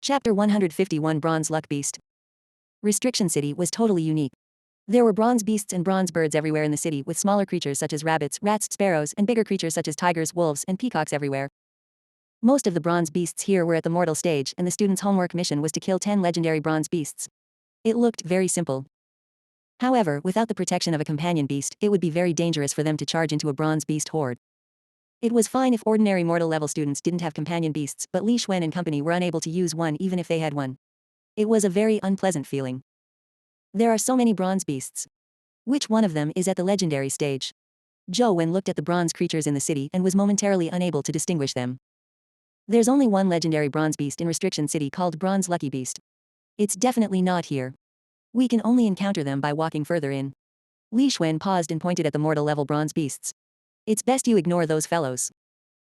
Chapter 151 Bronze Luck Beast. Restriction City was totally unique. There were bronze beasts and bronze birds everywhere in the city, with smaller creatures such as rabbits, rats, sparrows, and bigger creatures such as tigers, wolves, and peacocks everywhere. Most of the bronze beasts here were at the mortal stage, and the students' homework mission was to kill 10 legendary bronze beasts. It looked very simple. However, without the protection of a companion beast, it would be very dangerous for them to charge into a bronze beast horde. It was fine if ordinary mortal level students didn't have companion beasts, but Li Xuan and company were unable to use one even if they had one. It was a very unpleasant feeling. There are so many bronze beasts. Which one of them is at the legendary stage? Zhou Wen looked at the bronze creatures in the city and was momentarily unable to distinguish them. There's only one legendary bronze beast in Restriction City called Bronze Lucky Beast. It's definitely not here. We can only encounter them by walking further in. Li Xuan paused and pointed at the mortal level bronze beasts. It's best you ignore those fellows.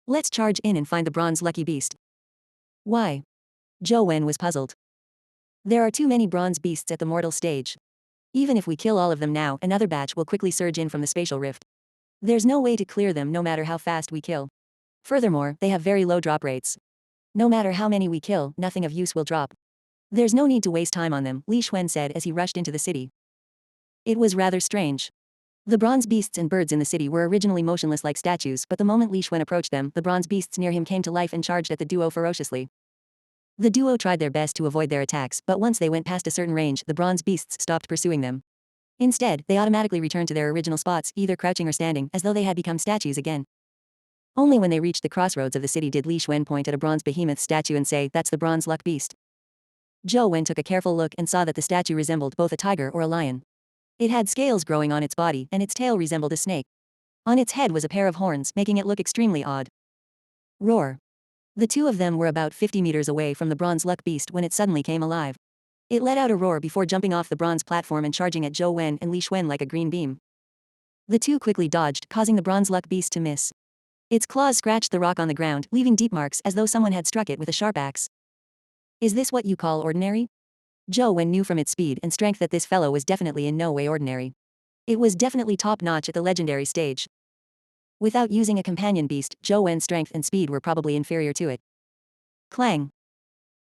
Let's charge in and find the Bronze Lucky Beast. Why? Zhou Wen was puzzled. There are too many bronze beasts at the mortal stage. Even if we kill all of them now, another batch will quickly surge in from the spatial rift. There's no way to clear them no matter how fast we kill. Furthermore, they have very low drop rates. No matter how many we kill, nothing of use will drop. There's no need to waste time on them, Li Xuan said as he rushed into the city. It was rather strange. The bronze beasts and birds in the city were originally motionless like statues, but the moment Li Xuan approached them, the bronze beasts near him came to life and charged at the duo ferociously. The duo tried their best to avoid their attacks, but once they went past a certain range, the bronze beasts stopped pursuing them. Instead, they automatically returned to their original spots, either crouching or standing, as though they had become statues again. Only when they reached the crossroads of the city did Li Xuan point at a bronze behemoth statue and say, "That's the Bronze Luck Beast." Zhou Wen took a careful look and saw that the statue resembled both a tiger or a lion. It had scales growing on its body, and its tail resembled a snake. On its head was a pair of horns, making it look extremely odd. Roar. The two of them were about 50 meters away from the Bronze Luck Beast when it suddenly came alive. It let out a roar before jumping off the bronze platform and charging at Zhou Wen and Li Xuan like a green beam. The two quickly dodged, causing the Bronze Luck Beast to miss. Its claws scratched the rock on the ground, leaving deep marks as though someone had struck it with a sharp axe. Is this what you call ordinary? Zhou Wen knew from its speed and strength that this fellow was definitely in no way ordinary. It was definitely top-notch at the legendary stage. Without using a companion beast, Zhou Wen's strength and speed were probably inferior to it. Clang.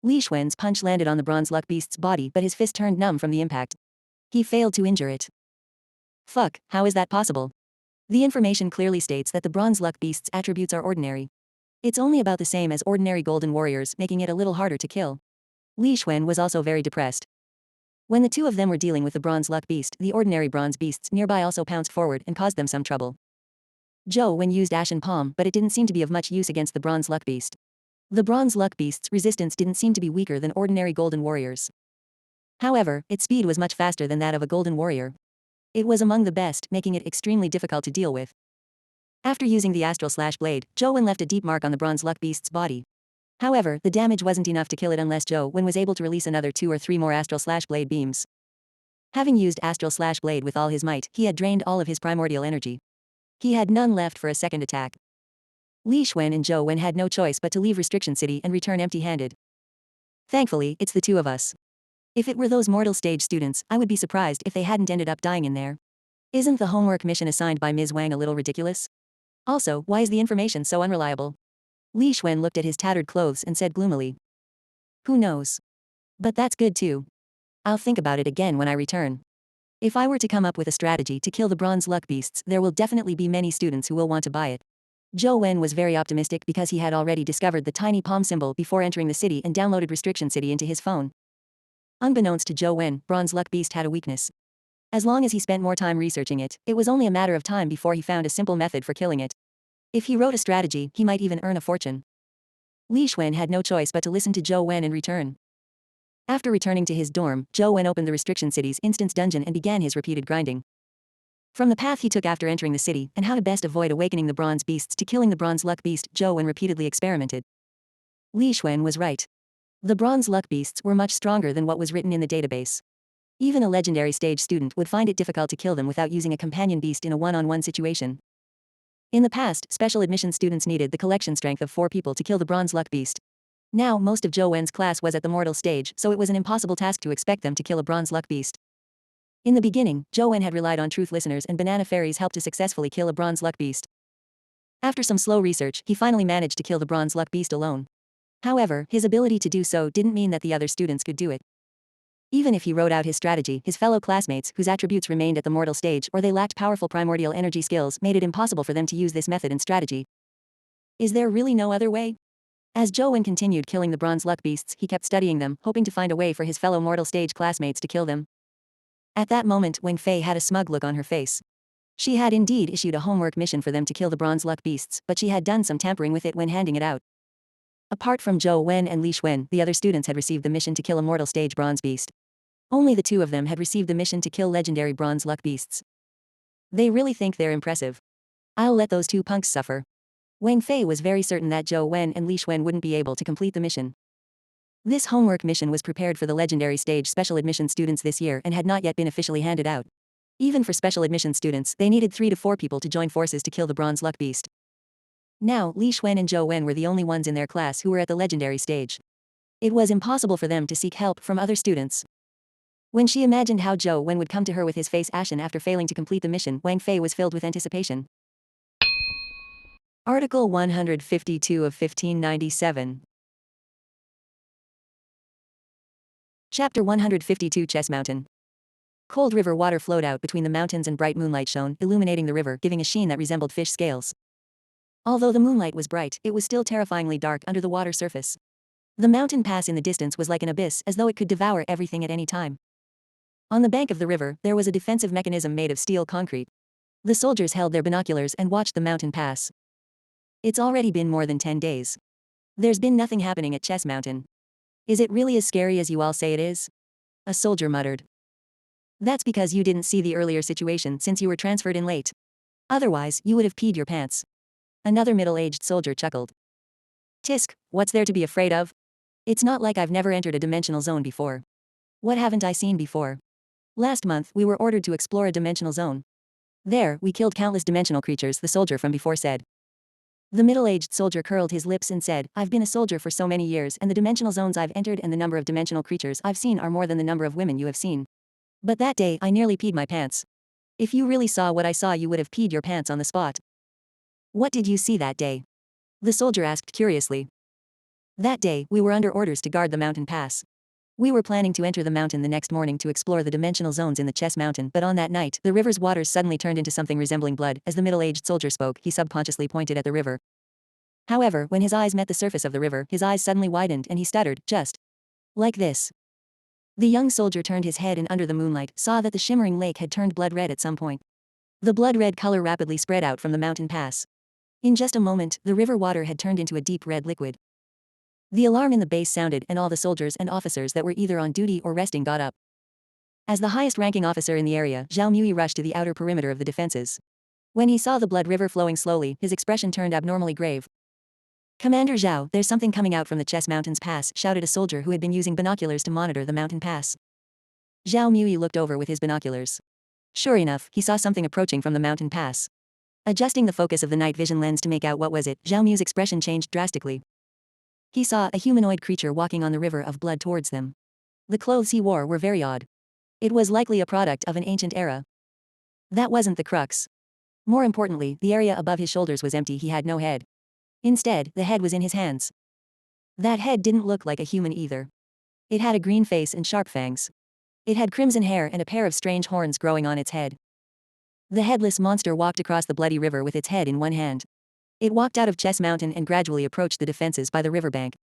Li Xuan's punch landed on the Bronze Luck Beast's body, but his fist turned numb from the impact. He failed to injure it. Fuck, how is that possible? The information clearly states that the Bronze Luck Beast's attributes are ordinary. It's only about the same as ordinary golden warriors, making it a little harder to kill. Li Xuan was also very depressed. When the two of them were dealing with the Bronze Luck Beast, the ordinary bronze beasts nearby also pounced forward and caused them some trouble. Zhou Wen used Ashen Palm, but it didn't seem to be of much use against the Bronze Luck Beast. The Bronze Luck Beast's resistance didn't seem to be weaker than ordinary golden warriors. However, its speed was much faster than that of a golden warrior. It was among the best, making it extremely difficult to deal with. After using the Astral Slash Blade, Zhou Wen left a deep mark on the Bronze Luck Beast's body. However, the damage wasn't enough to kill it unless Zhou Wen was able to release another 2 or 3 more Astral Slash Blade beams. Having used Astral Slash Blade with all his might, he had drained all of his primordial energy. He had none left for a second attack. Li Xuan and Zhou Wen had no choice but to leave Restriction City and return empty-handed. Thankfully, it's the two of us. If it were those mortal stage students, I would be surprised if they hadn't ended up dying in there. Isn't the homework mission assigned by Ms. Wang a little ridiculous? Also, why is the information so unreliable? Li Xuan looked at his tattered clothes and said gloomily. Who knows? But that's good too. I'll think about it again when I return. If I were to come up with a strategy to kill the Bronze Luck Beasts, there will definitely be many students who will want to buy it. Zhou Wen was very optimistic because he had already discovered the tiny palm symbol before entering the city and downloaded Restriction City into his phone. Unbeknownst to Zhou Wen, Bronze Luck Beast had a weakness. As long as he spent more time researching it, it was only a matter of time before he found a simple method for killing it. If he wrote a strategy, he might even earn a fortune. Li Xuan had no choice but to listen to Zhou Wen and return. After returning to his dorm, Zhou Wen opened the Restriction City's instance dungeon and began his repeated grinding. From the path he took after entering the city, and how to best avoid awakening the bronze beasts to killing the Bronze Luck Beast, Zhou Wen repeatedly experimented. Li Xuan was right. The Bronze Luck Beasts were much stronger than what was written in the database. Even a legendary stage student would find it difficult to kill them without using a companion beast in a one-on-one situation. In the past, special admission students needed the collection strength of 4 people to kill the Bronze Luck Beast. Now, most of Zhou Wen's class was at the mortal stage, so it was an impossible task to expect them to kill a Bronze Luck Beast. In the beginning, Zhou Wen had relied on truth listeners and banana fairies help to successfully kill a Bronze Luck Beast. After some slow research, he finally managed to kill the Bronze Luck Beast alone. However, his ability to do so didn't mean that the other students could do it. Even if he wrote out his strategy, his fellow classmates, whose attributes remained at the mortal stage or they lacked powerful primordial energy skills, made it impossible for them to use this method and strategy. Is there really no other way? As Zhou Wen continued killing the bronze luck beasts, he kept studying them, hoping to find a way for his fellow mortal stage classmates to kill them. At that moment, Wang Fei had a smug look on her face. She had indeed issued a homework mission for them to kill the bronze luck beasts, but she had done some tampering with it when handing it out. Apart from Zhou Wen and Li Xuan, the other students had received the mission to kill a mortal stage bronze beast. Only the two of them had received the mission to kill legendary bronze luck beasts. They really think they're impressive. I'll let those two punks suffer. Wang Fei was very certain that Zhou Wen and Li Xuan wouldn't be able to complete the mission. This homework mission was prepared for the legendary stage special admission students this year and had not yet been officially handed out. Even for special admission students, they needed 3 to 4 people to join forces to kill the bronze luck beast. Now, Li Xuan and Zhou Wen were the only ones in their class who were at the legendary stage. It was impossible for them to seek help from other students. When she imagined how Zhou Wen would come to her with his face ashen after failing to complete the mission, Wang Fei was filled with anticipation. Article 152 of 1597. Chapter 152 Chess Mountain. Cold river water flowed out between the mountains and bright moonlight shone, illuminating the river, giving a sheen that resembled fish scales. Although the moonlight was bright, it was still terrifyingly dark under the water surface. The mountain pass in the distance was like an abyss, as though it could devour everything at any time. On the bank of the river, there was a defensive mechanism made of steel concrete. The soldiers held their binoculars and watched the mountain pass. It's already been more than 10 days. There's been nothing happening at Chess Mountain. Is it really as scary as you all say it is? A soldier muttered. That's because you didn't see the earlier situation since you were transferred in late. Otherwise, you would have peed your pants. Another middle-aged soldier chuckled. Tisk, what's there to be afraid of? It's not like I've never entered a dimensional zone before. What haven't I seen before? Last month, we were ordered to explore a dimensional zone. There, we killed countless dimensional creatures, the soldier from before said. The middle-aged soldier curled his lips and said, I've been a soldier for so many years and the dimensional zones I've entered and the number of dimensional creatures I've seen are more than the number of women you have seen. But that day, I nearly peed my pants. If you really saw what I saw, you would have peed your pants on the spot. What did you see that day? The soldier asked curiously. That day, we were under orders to guard the mountain pass. We were planning to enter the mountain the next morning to explore the dimensional zones in the Chess Mountain, but on that night, the river's waters suddenly turned into something resembling blood. As the middle-aged soldier spoke, he subconsciously pointed at the river. However, when his eyes met the surface of the river, his eyes suddenly widened and he stuttered, just like this. The young soldier turned his head and under the moonlight, saw that the shimmering lake had turned blood red at some point. The blood-red color rapidly spread out from the mountain pass. In just a moment, the river water had turned into a deep red liquid. The alarm in the base sounded and all the soldiers and officers that were either on duty or resting got up. As the highest-ranking officer in the area, Zhao Mui rushed to the outer perimeter of the defenses. When he saw the blood river flowing slowly, his expression turned abnormally grave. Commander Zhao, there's something coming out from the Chess Mountain's pass, shouted a soldier who had been using binoculars to monitor the mountain pass. Zhao Mui looked over with his binoculars. Sure enough, he saw something approaching from the mountain pass. Adjusting the focus of the night vision lens to make out what was it, Zhao Mui's expression changed drastically. He saw a humanoid creature walking on the river of blood towards them. The clothes he wore were very odd. It was likely a product of an ancient era. That wasn't the crux. More importantly, the area above his shoulders was empty. He had no head. Instead, the head was in his hands. That head didn't look like a human either. It had a green face and sharp fangs. It had crimson hair and a pair of strange horns growing on its head. The headless monster walked across the bloody river with its head in one hand. It walked out of Chess Mountain and gradually approached the defenses by the riverbank.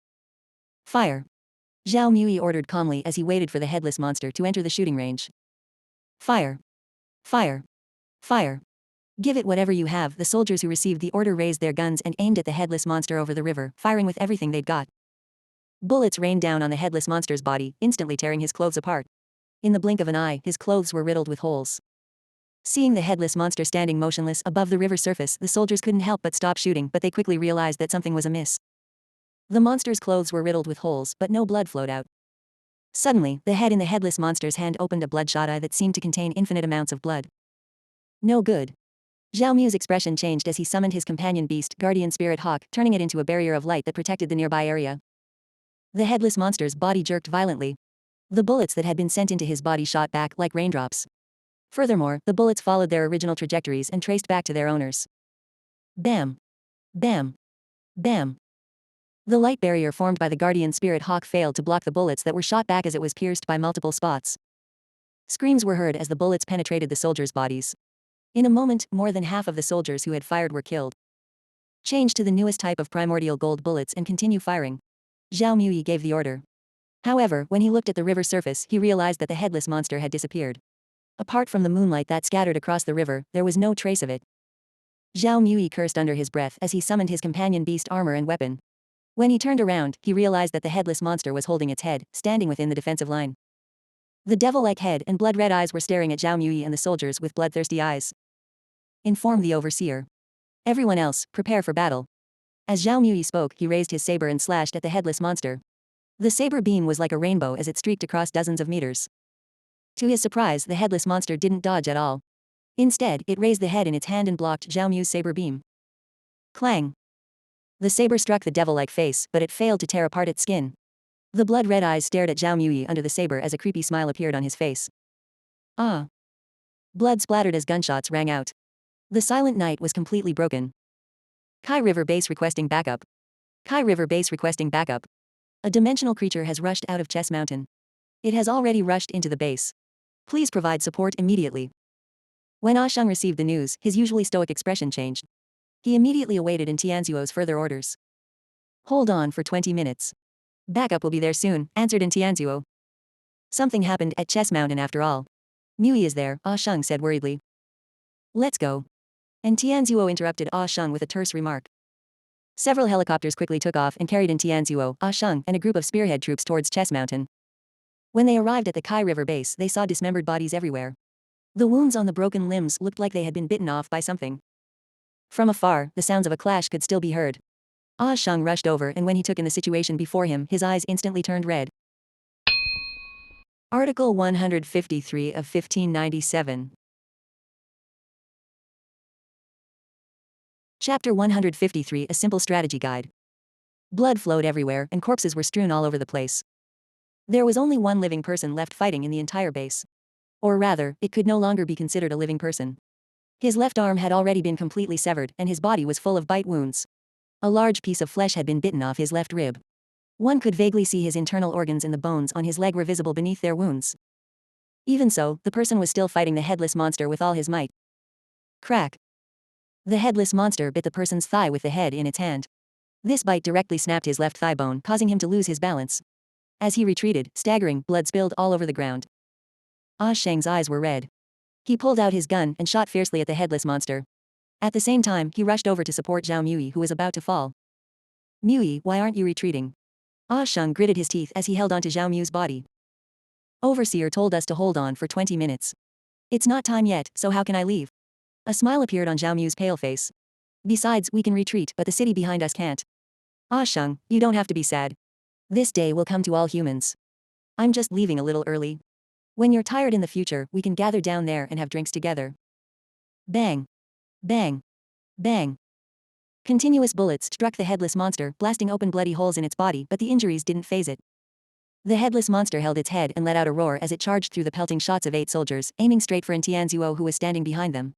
Fire! Zhao Mui ordered calmly as he waited for the headless monster to enter the shooting range. Fire! Fire! Fire! Give it whatever you have. The soldiers who received the order raised their guns and aimed at the headless monster over the river, firing with everything they'd got. Bullets rained down on the headless monster's body, instantly tearing his clothes apart. In the blink of an eye, his clothes were riddled with holes. Seeing the headless monster standing motionless above the river surface, the soldiers couldn't help but stop shooting, but they quickly realized that something was amiss. The monster's clothes were riddled with holes, but no blood flowed out. Suddenly, the head in the headless monster's hand opened a bloodshot eye that seemed to contain infinite amounts of blood. No good. Zhao Mu's expression changed as he summoned his companion beast, Guardian Spirit Hawk, turning it into a barrier of light that protected the nearby area. The headless monster's body jerked violently. The bullets that had been sent into his body shot back like raindrops. Furthermore, the bullets followed their original trajectories and traced back to their owners. Bam! Bam! Bam! The light barrier formed by the guardian spirit hawk failed to block the bullets that were shot back as it was pierced by multiple spots. Screams were heard as the bullets penetrated the soldiers' bodies. In a moment, more than half of the soldiers who had fired were killed. Change to the newest type of primordial gold bullets and continue firing. Zhao Muyi gave the order. However, when he looked at the river surface, he realized that the headless monster had disappeared. Apart from the moonlight that scattered across the river, there was no trace of it. Zhao Muyi cursed under his breath as he summoned his companion beast armor and weapon. When he turned around, he realized that the headless monster was holding its head, standing within the defensive line. The devil-like head and blood-red eyes were staring at Zhao Muyi and the soldiers with bloodthirsty eyes. Inform the overseer. Everyone else, prepare for battle. As Zhao Muyi spoke, he raised his saber and slashed at the headless monster. The saber beam was like a rainbow as it streaked across dozens of meters. To his surprise, the headless monster didn't dodge at all. Instead, it raised the head in its hand and blocked Zhao Muyi's saber beam. Clang. The saber struck the devil-like face, but it failed to tear apart its skin. The blood-red eyes stared at Zhao Muyi under the saber as a creepy smile appeared on his face. Ah. Blood splattered as gunshots rang out. The silent night was completely broken. Kai River Base requesting backup. Kai River Base requesting backup. A dimensional creature has rushed out of Chess Mountain. It has already rushed into the base. Please provide support immediately. When Ah Sheng received the news, his usually stoic expression changed. He immediately awaited Tianzuo's further orders. Hold on for 20 minutes. Backup will be there soon, answered Tianzuo. Something happened at Chess Mountain after all. Muyi is there, Ah Sheng said worriedly. Let's go. And Tianzuo interrupted Ah Sheng with a terse remark. Several helicopters quickly took off and carried Tianzuo, Ah Sheng, and a group of spearhead troops towards Chess Mountain. When they arrived at the Kai River base, they saw dismembered bodies everywhere. The wounds on the broken limbs looked like they had been bitten off by something. From afar, the sounds of a clash could still be heard. Ah Sheng rushed over, and when he took in the situation before him, his eyes instantly turned red. Article 153 of 1597. Chapter 153, A Simple Strategy Guide. Blood flowed everywhere, and corpses were strewn all over the place. There was only one living person left fighting in the entire base. Or rather, it could no longer be considered a living person. His left arm had already been completely severed, and his body was full of bite wounds. A large piece of flesh had been bitten off his left rib. One could vaguely see his internal organs, and the bones on his leg were visible beneath their wounds. Even so, the person was still fighting the headless monster with all his might. Crack. The headless monster bit the person's thigh with the head in its hand. This bite directly snapped his left thigh bone, causing him to lose his balance. As he retreated, staggering, blood spilled all over the ground. Ah Sheng's eyes were red. He pulled out his gun and shot fiercely at the headless monster. At the same time, he rushed over to support Zhao Muyi, who was about to fall. Muyi, why aren't you retreating? Ah Sheng gritted his teeth as he held onto Zhao Muyi's body. Overseer told us to hold on for 20 minutes. It's not time yet, so how can I leave? A smile appeared on Zhao Muyi's pale face. Besides, we can retreat, but the city behind us can't. Ah Sheng, you don't have to be sad. This day will come to all humans. I'm just leaving a little early. When you're tired in the future, we can gather down there and have drinks together. Bang. Bang. Bang. Continuous bullets struck the headless monster, blasting open bloody holes in its body, but the injuries didn't faze it. The headless monster held its head and let out a roar as it charged through the pelting shots of 8 soldiers, aiming straight for Tianzuo, who was standing behind them.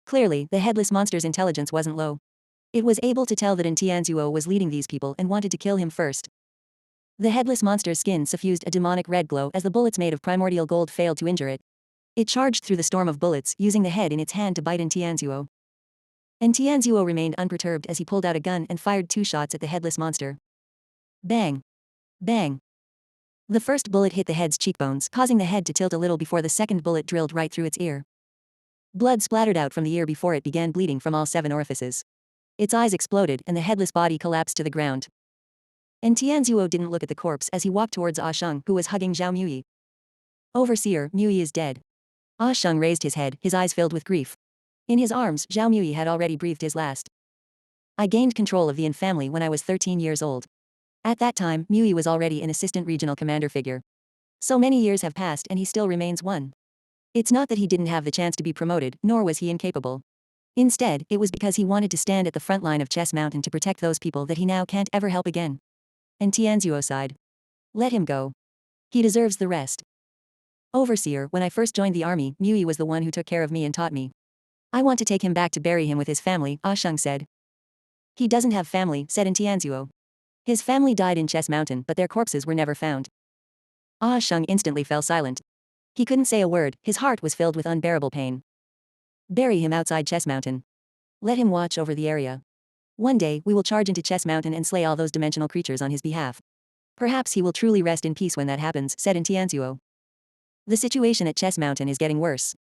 Clearly, the headless monster's intelligence wasn't low. It was able to tell that Tianzuo was leading these people and wanted to kill him first. The headless monster's skin suffused a demonic red glow as the bullets made of primordial gold failed to injure it. It charged through the storm of bullets, using the head in its hand to bite Tianzuo. Tianzuo remained unperturbed as he pulled out a gun and fired 2 shots at the headless monster. Bang. Bang. The first bullet hit the head's cheekbones, causing the head to tilt a little before the second bullet drilled right through its ear. Blood splattered out from the ear before it began bleeding from all 7 orifices. Its eyes exploded, and the headless body collapsed to the ground. Tianzuo didn't look at the corpse as he walked towards Ah Sheng, who was hugging Zhao Muyi. Overseer, Muyi is dead. Ah Sheng raised his head, his eyes filled with grief. In his arms, Zhao Muyi had already breathed his last. I gained control of the Yin family when I was 13 years old. At that time, Muyi was already an assistant regional commander figure. So many years have passed and he still remains one. It's not that he didn't have the chance to be promoted, nor was he incapable. Instead, it was because he wanted to stand at the front line of Chess Mountain to protect those people that he now can't ever help again. Tianzuo sighed. Let him go. He deserves the rest. Overseer, when I first joined the army, Muyi was the one who took care of me and taught me. I want to take him back to bury him with his family, Ah Sheng said. He doesn't have family, said Tianzuo. His family died in Chess Mountain, but their corpses were never found. Ah Sheng instantly fell silent. He couldn't say a word, his heart was filled with unbearable pain. Bury him outside Chess Mountain. Let him watch over the area. One day, we will charge into Chess Mountain and slay all those dimensional creatures on his behalf. Perhaps he will truly rest in peace when that happens, said Tianzuo. The situation at Chess Mountain is getting worse.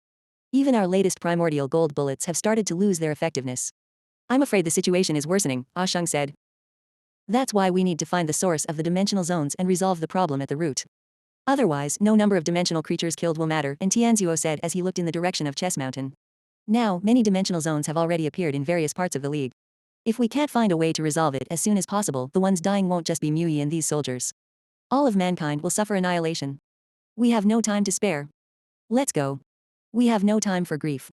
Even our latest primordial gold bullets have started to lose their effectiveness. I'm afraid the situation is worsening, Ah Sheng said. That's why we need to find the source of the dimensional zones and resolve the problem at the root. Otherwise, no number of dimensional creatures killed will matter, and Tianzuo said as he looked in the direction of Chess Mountain. Now, many dimensional zones have already appeared in various parts of the League. If we can't find a way to resolve it as soon as possible, the ones dying won't just be Muyi and these soldiers. All of mankind will suffer annihilation. We have no time to spare. Let's go. We have no time for grief.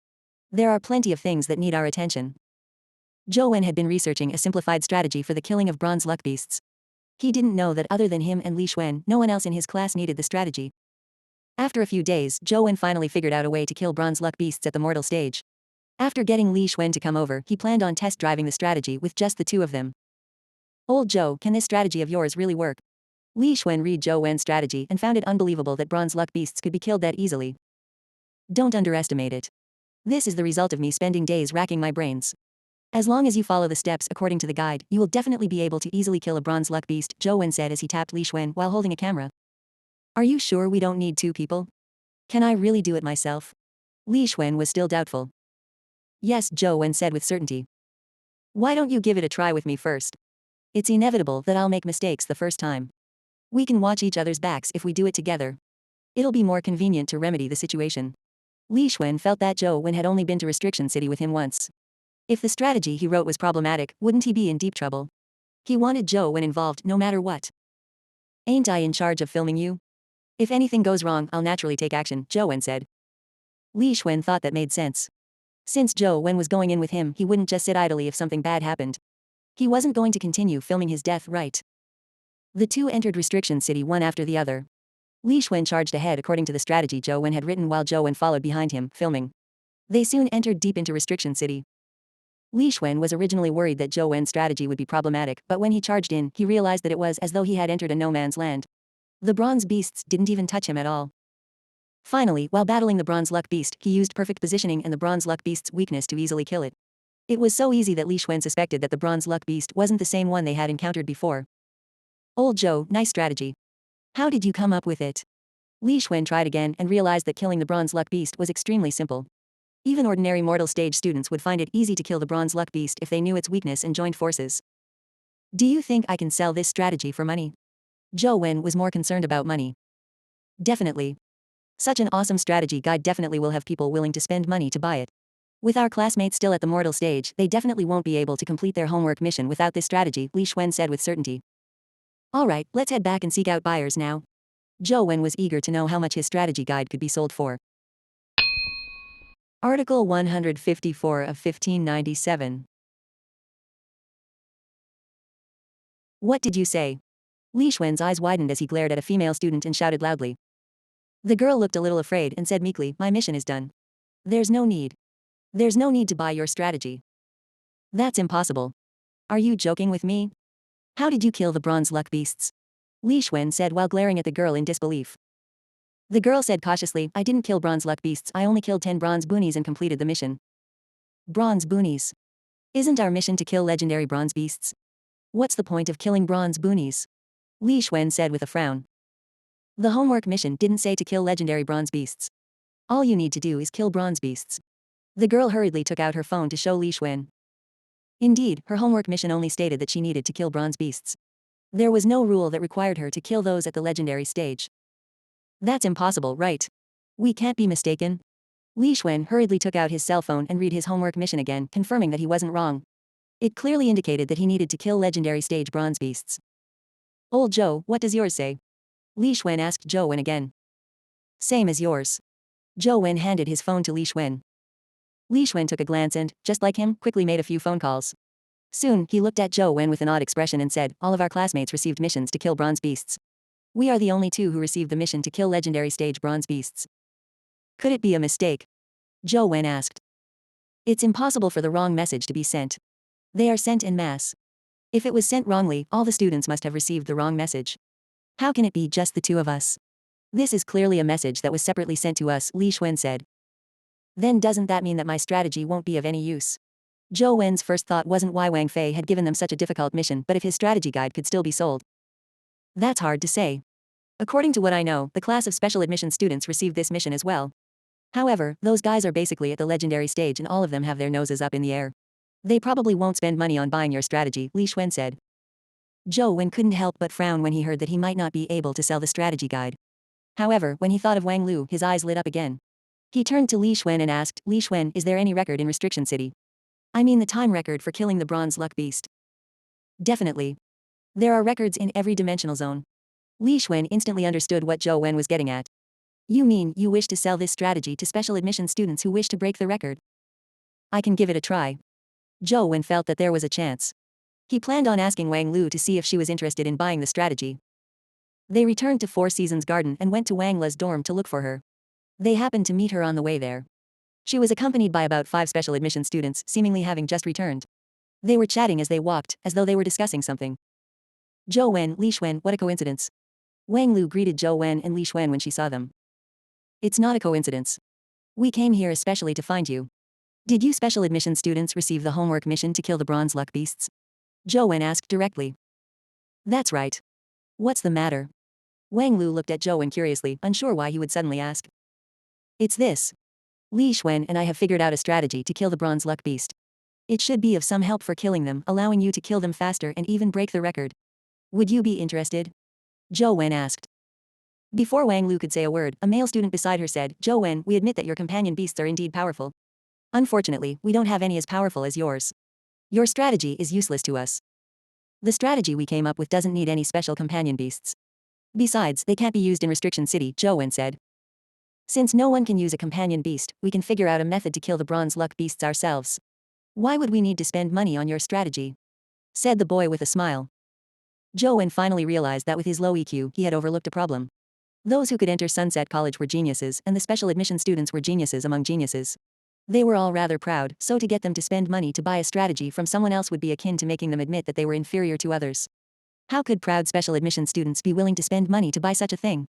There are plenty of things that need our attention. Zhou Wen had been researching a simplified strategy for the killing of bronze luck beasts. He didn't know that other than him and Li Xuan, no one else in his class needed the strategy. After a few days, Zhou Wen finally figured out a way to kill bronze luck beasts at the mortal stage. After getting Li Xuan to come over, he planned on test driving the strategy with just the two of them. Old Zhou, can this strategy of yours really work? Li Xuan read Zhou Wen's strategy and found it unbelievable that bronze luck beasts could be killed that easily. Don't underestimate it. This is the result of me spending days racking my brains. As long as you follow the steps according to the guide, you will definitely be able to easily kill a bronze luck beast, Zhou Wen said as he tapped Li Xuan while holding a camera. Are you sure we don't need two people? Can I really do it myself? Li Xuan was still doubtful. Yes, Zhou Wen said with certainty. Why don't you give it a try with me first? It's inevitable that I'll make mistakes the first time. We can watch each other's backs if we do it together. It'll be more convenient to remedy the situation. Li Xuan felt that Zhou Wen had only been to Restriction City with him once. If the strategy he wrote was problematic, wouldn't he be in deep trouble? He wanted Zhou Wen involved no matter what. Ain't I in charge of filming you? If anything goes wrong, I'll naturally take action, Zhou Wen said. Li Xuan thought that made sense. Since Zhou Wen was going in with him, he wouldn't just sit idly if something bad happened. He wasn't going to continue filming his death, right? The two entered Restriction City one after the other. Li Xuan charged ahead according to the strategy Zhou Wen had written while Zhou Wen followed behind him, filming. They soon entered deep into Restriction City. Li Xuan was originally worried that Zhou Wen's strategy would be problematic, but when he charged in, he realized that it was as though he had entered a no-man's land. The bronze beasts didn't even touch him at all. Finally, while battling the bronze luck beast, he used perfect positioning and the bronze luck beast's weakness to easily kill it. It was so easy that Li Xuan suspected that the bronze luck beast wasn't the same one they had encountered before. Old Zhou, nice strategy. How did you come up with it? Li Xuan tried again and realized that killing the bronze luck beast was extremely simple. Even ordinary mortal stage students would find it easy to kill the bronze luck beast if they knew its weakness and joined forces. Do you think I can sell this strategy for money? Zhou Wen was more concerned about money. Definitely. Such an awesome strategy guide definitely will have people willing to spend money to buy it. With our classmates still at the mortal stage, they definitely won't be able to complete their homework mission without this strategy, Li Xuan said with certainty. Alright, let's head back and seek out buyers now. Zhou Wen was eager to know how much his strategy guide could be sold for. Article 154 of 1597. What did you say? Li Xuan's eyes widened as he glared at a female student and shouted loudly. The girl looked a little afraid and said meekly, my mission is done. There's no need. There's no need to buy your strategy. That's impossible. Are you joking with me? How did you kill the bronze luck beasts? Li Xuan said while glaring at the girl in disbelief. The girl said cautiously, I didn't kill bronze luck beasts, I only killed 10 bronze boonies and completed the mission. Bronze boonies. Isn't our mission to kill legendary bronze beasts? What's the point of killing bronze boonies? Li Xuan said with a frown. The homework mission didn't say to kill legendary bronze beasts. All you need to do is kill bronze beasts. The girl hurriedly took out her phone to show Li Xuan. Indeed, her homework mission only stated that she needed to kill bronze beasts. There was no rule that required her to kill those at the legendary stage. That's impossible, right? We can't be mistaken. Li Xuan hurriedly took out his cell phone and read his homework mission again, confirming that he wasn't wrong. It clearly indicated that he needed to kill legendary stage bronze beasts. Old Zhou, what does yours say? Li Xuan asked Zhou Wen again. Same as yours. Zhou Wen handed his phone to Li Xuan. Li Xuan took a glance and, just like him, quickly made a few phone calls. Soon, he looked at Zhou Wen with an odd expression and said, all of our classmates received missions to kill bronze beasts. We are the only two who received the mission to kill legendary stage bronze beasts. Could it be a mistake? Zhou Wen asked. It's impossible for the wrong message to be sent. They are sent en masse. If it was sent wrongly, all the students must have received the wrong message. How can it be just the two of us? This is clearly a message that was separately sent to us, Li Xuan said. Then doesn't that mean that my strategy won't be of any use? Zhou Wen's first thought wasn't why Wang Fei had given them such a difficult mission, but if his strategy guide could still be sold. That's hard to say. According to what I know, the class of special admission students received this mission as well. However, those guys are basically at the legendary stage and all of them have their noses up in the air. They probably won't spend money on buying your strategy, Li Xuan said. Zhou Wen couldn't help but frown when he heard that he might not be able to sell the strategy guide. However, when he thought of Wang Lu, his eyes lit up again. He turned to Li Xuan and asked, Li Xuan, is there any record in Restriction City? I mean the time record for killing the bronze luck beast. Definitely. There are records in every dimensional zone. Li Xuan instantly understood what Zhou Wen was getting at. You mean you wish to sell this strategy to special admission students who wish to break the record? I can give it a try. Zhou Wen felt that there was a chance. He planned on asking Wang Lu to see if she was interested in buying the strategy. They returned to Four Seasons Garden and went to Wang Le's dorm to look for her. They happened to meet her on the way there. She was accompanied by about 5 special admission students, seemingly having just returned. They were chatting as they walked, as though they were discussing something. Zhou Wen, Li Xuan, what a coincidence. Wang Lu greeted Zhou Wen and Li Xuan when she saw them. It's not a coincidence. We came here especially to find you. Did you special admission students receive the homework mission to kill the bronze luck beasts? Zhou Wen asked directly. That's right. What's the matter? Wang Lu looked at Zhou Wen curiously, unsure why he would suddenly ask. It's this. Li Xuan and I have figured out a strategy to kill the bronze luck beast. It should be of some help for killing them, allowing you to kill them faster and even break the record. Would you be interested? Zhou Wen asked. Before Wang Lu could say a word, a male student beside her said, Zhou Wen, we admit that your companion beasts are indeed powerful. Unfortunately, we don't have any as powerful as yours. Your strategy is useless to us. The strategy we came up with doesn't need any special companion beasts. Besides, they can't be used in Restriction City, Zhou Wen said. Since no one can use a companion beast, we can figure out a method to kill the bronze luck beasts ourselves. Why would we need to spend money on your strategy? Said the boy with a smile. Zhou Wen finally realized that with his low EQ, he had overlooked a problem. Those who could enter Sunset College were geniuses, and the special admission students were geniuses among geniuses. They were all rather proud, so to get them to spend money to buy a strategy from someone else would be akin to making them admit that they were inferior to others. How could proud special admission students be willing to spend money to buy such a thing?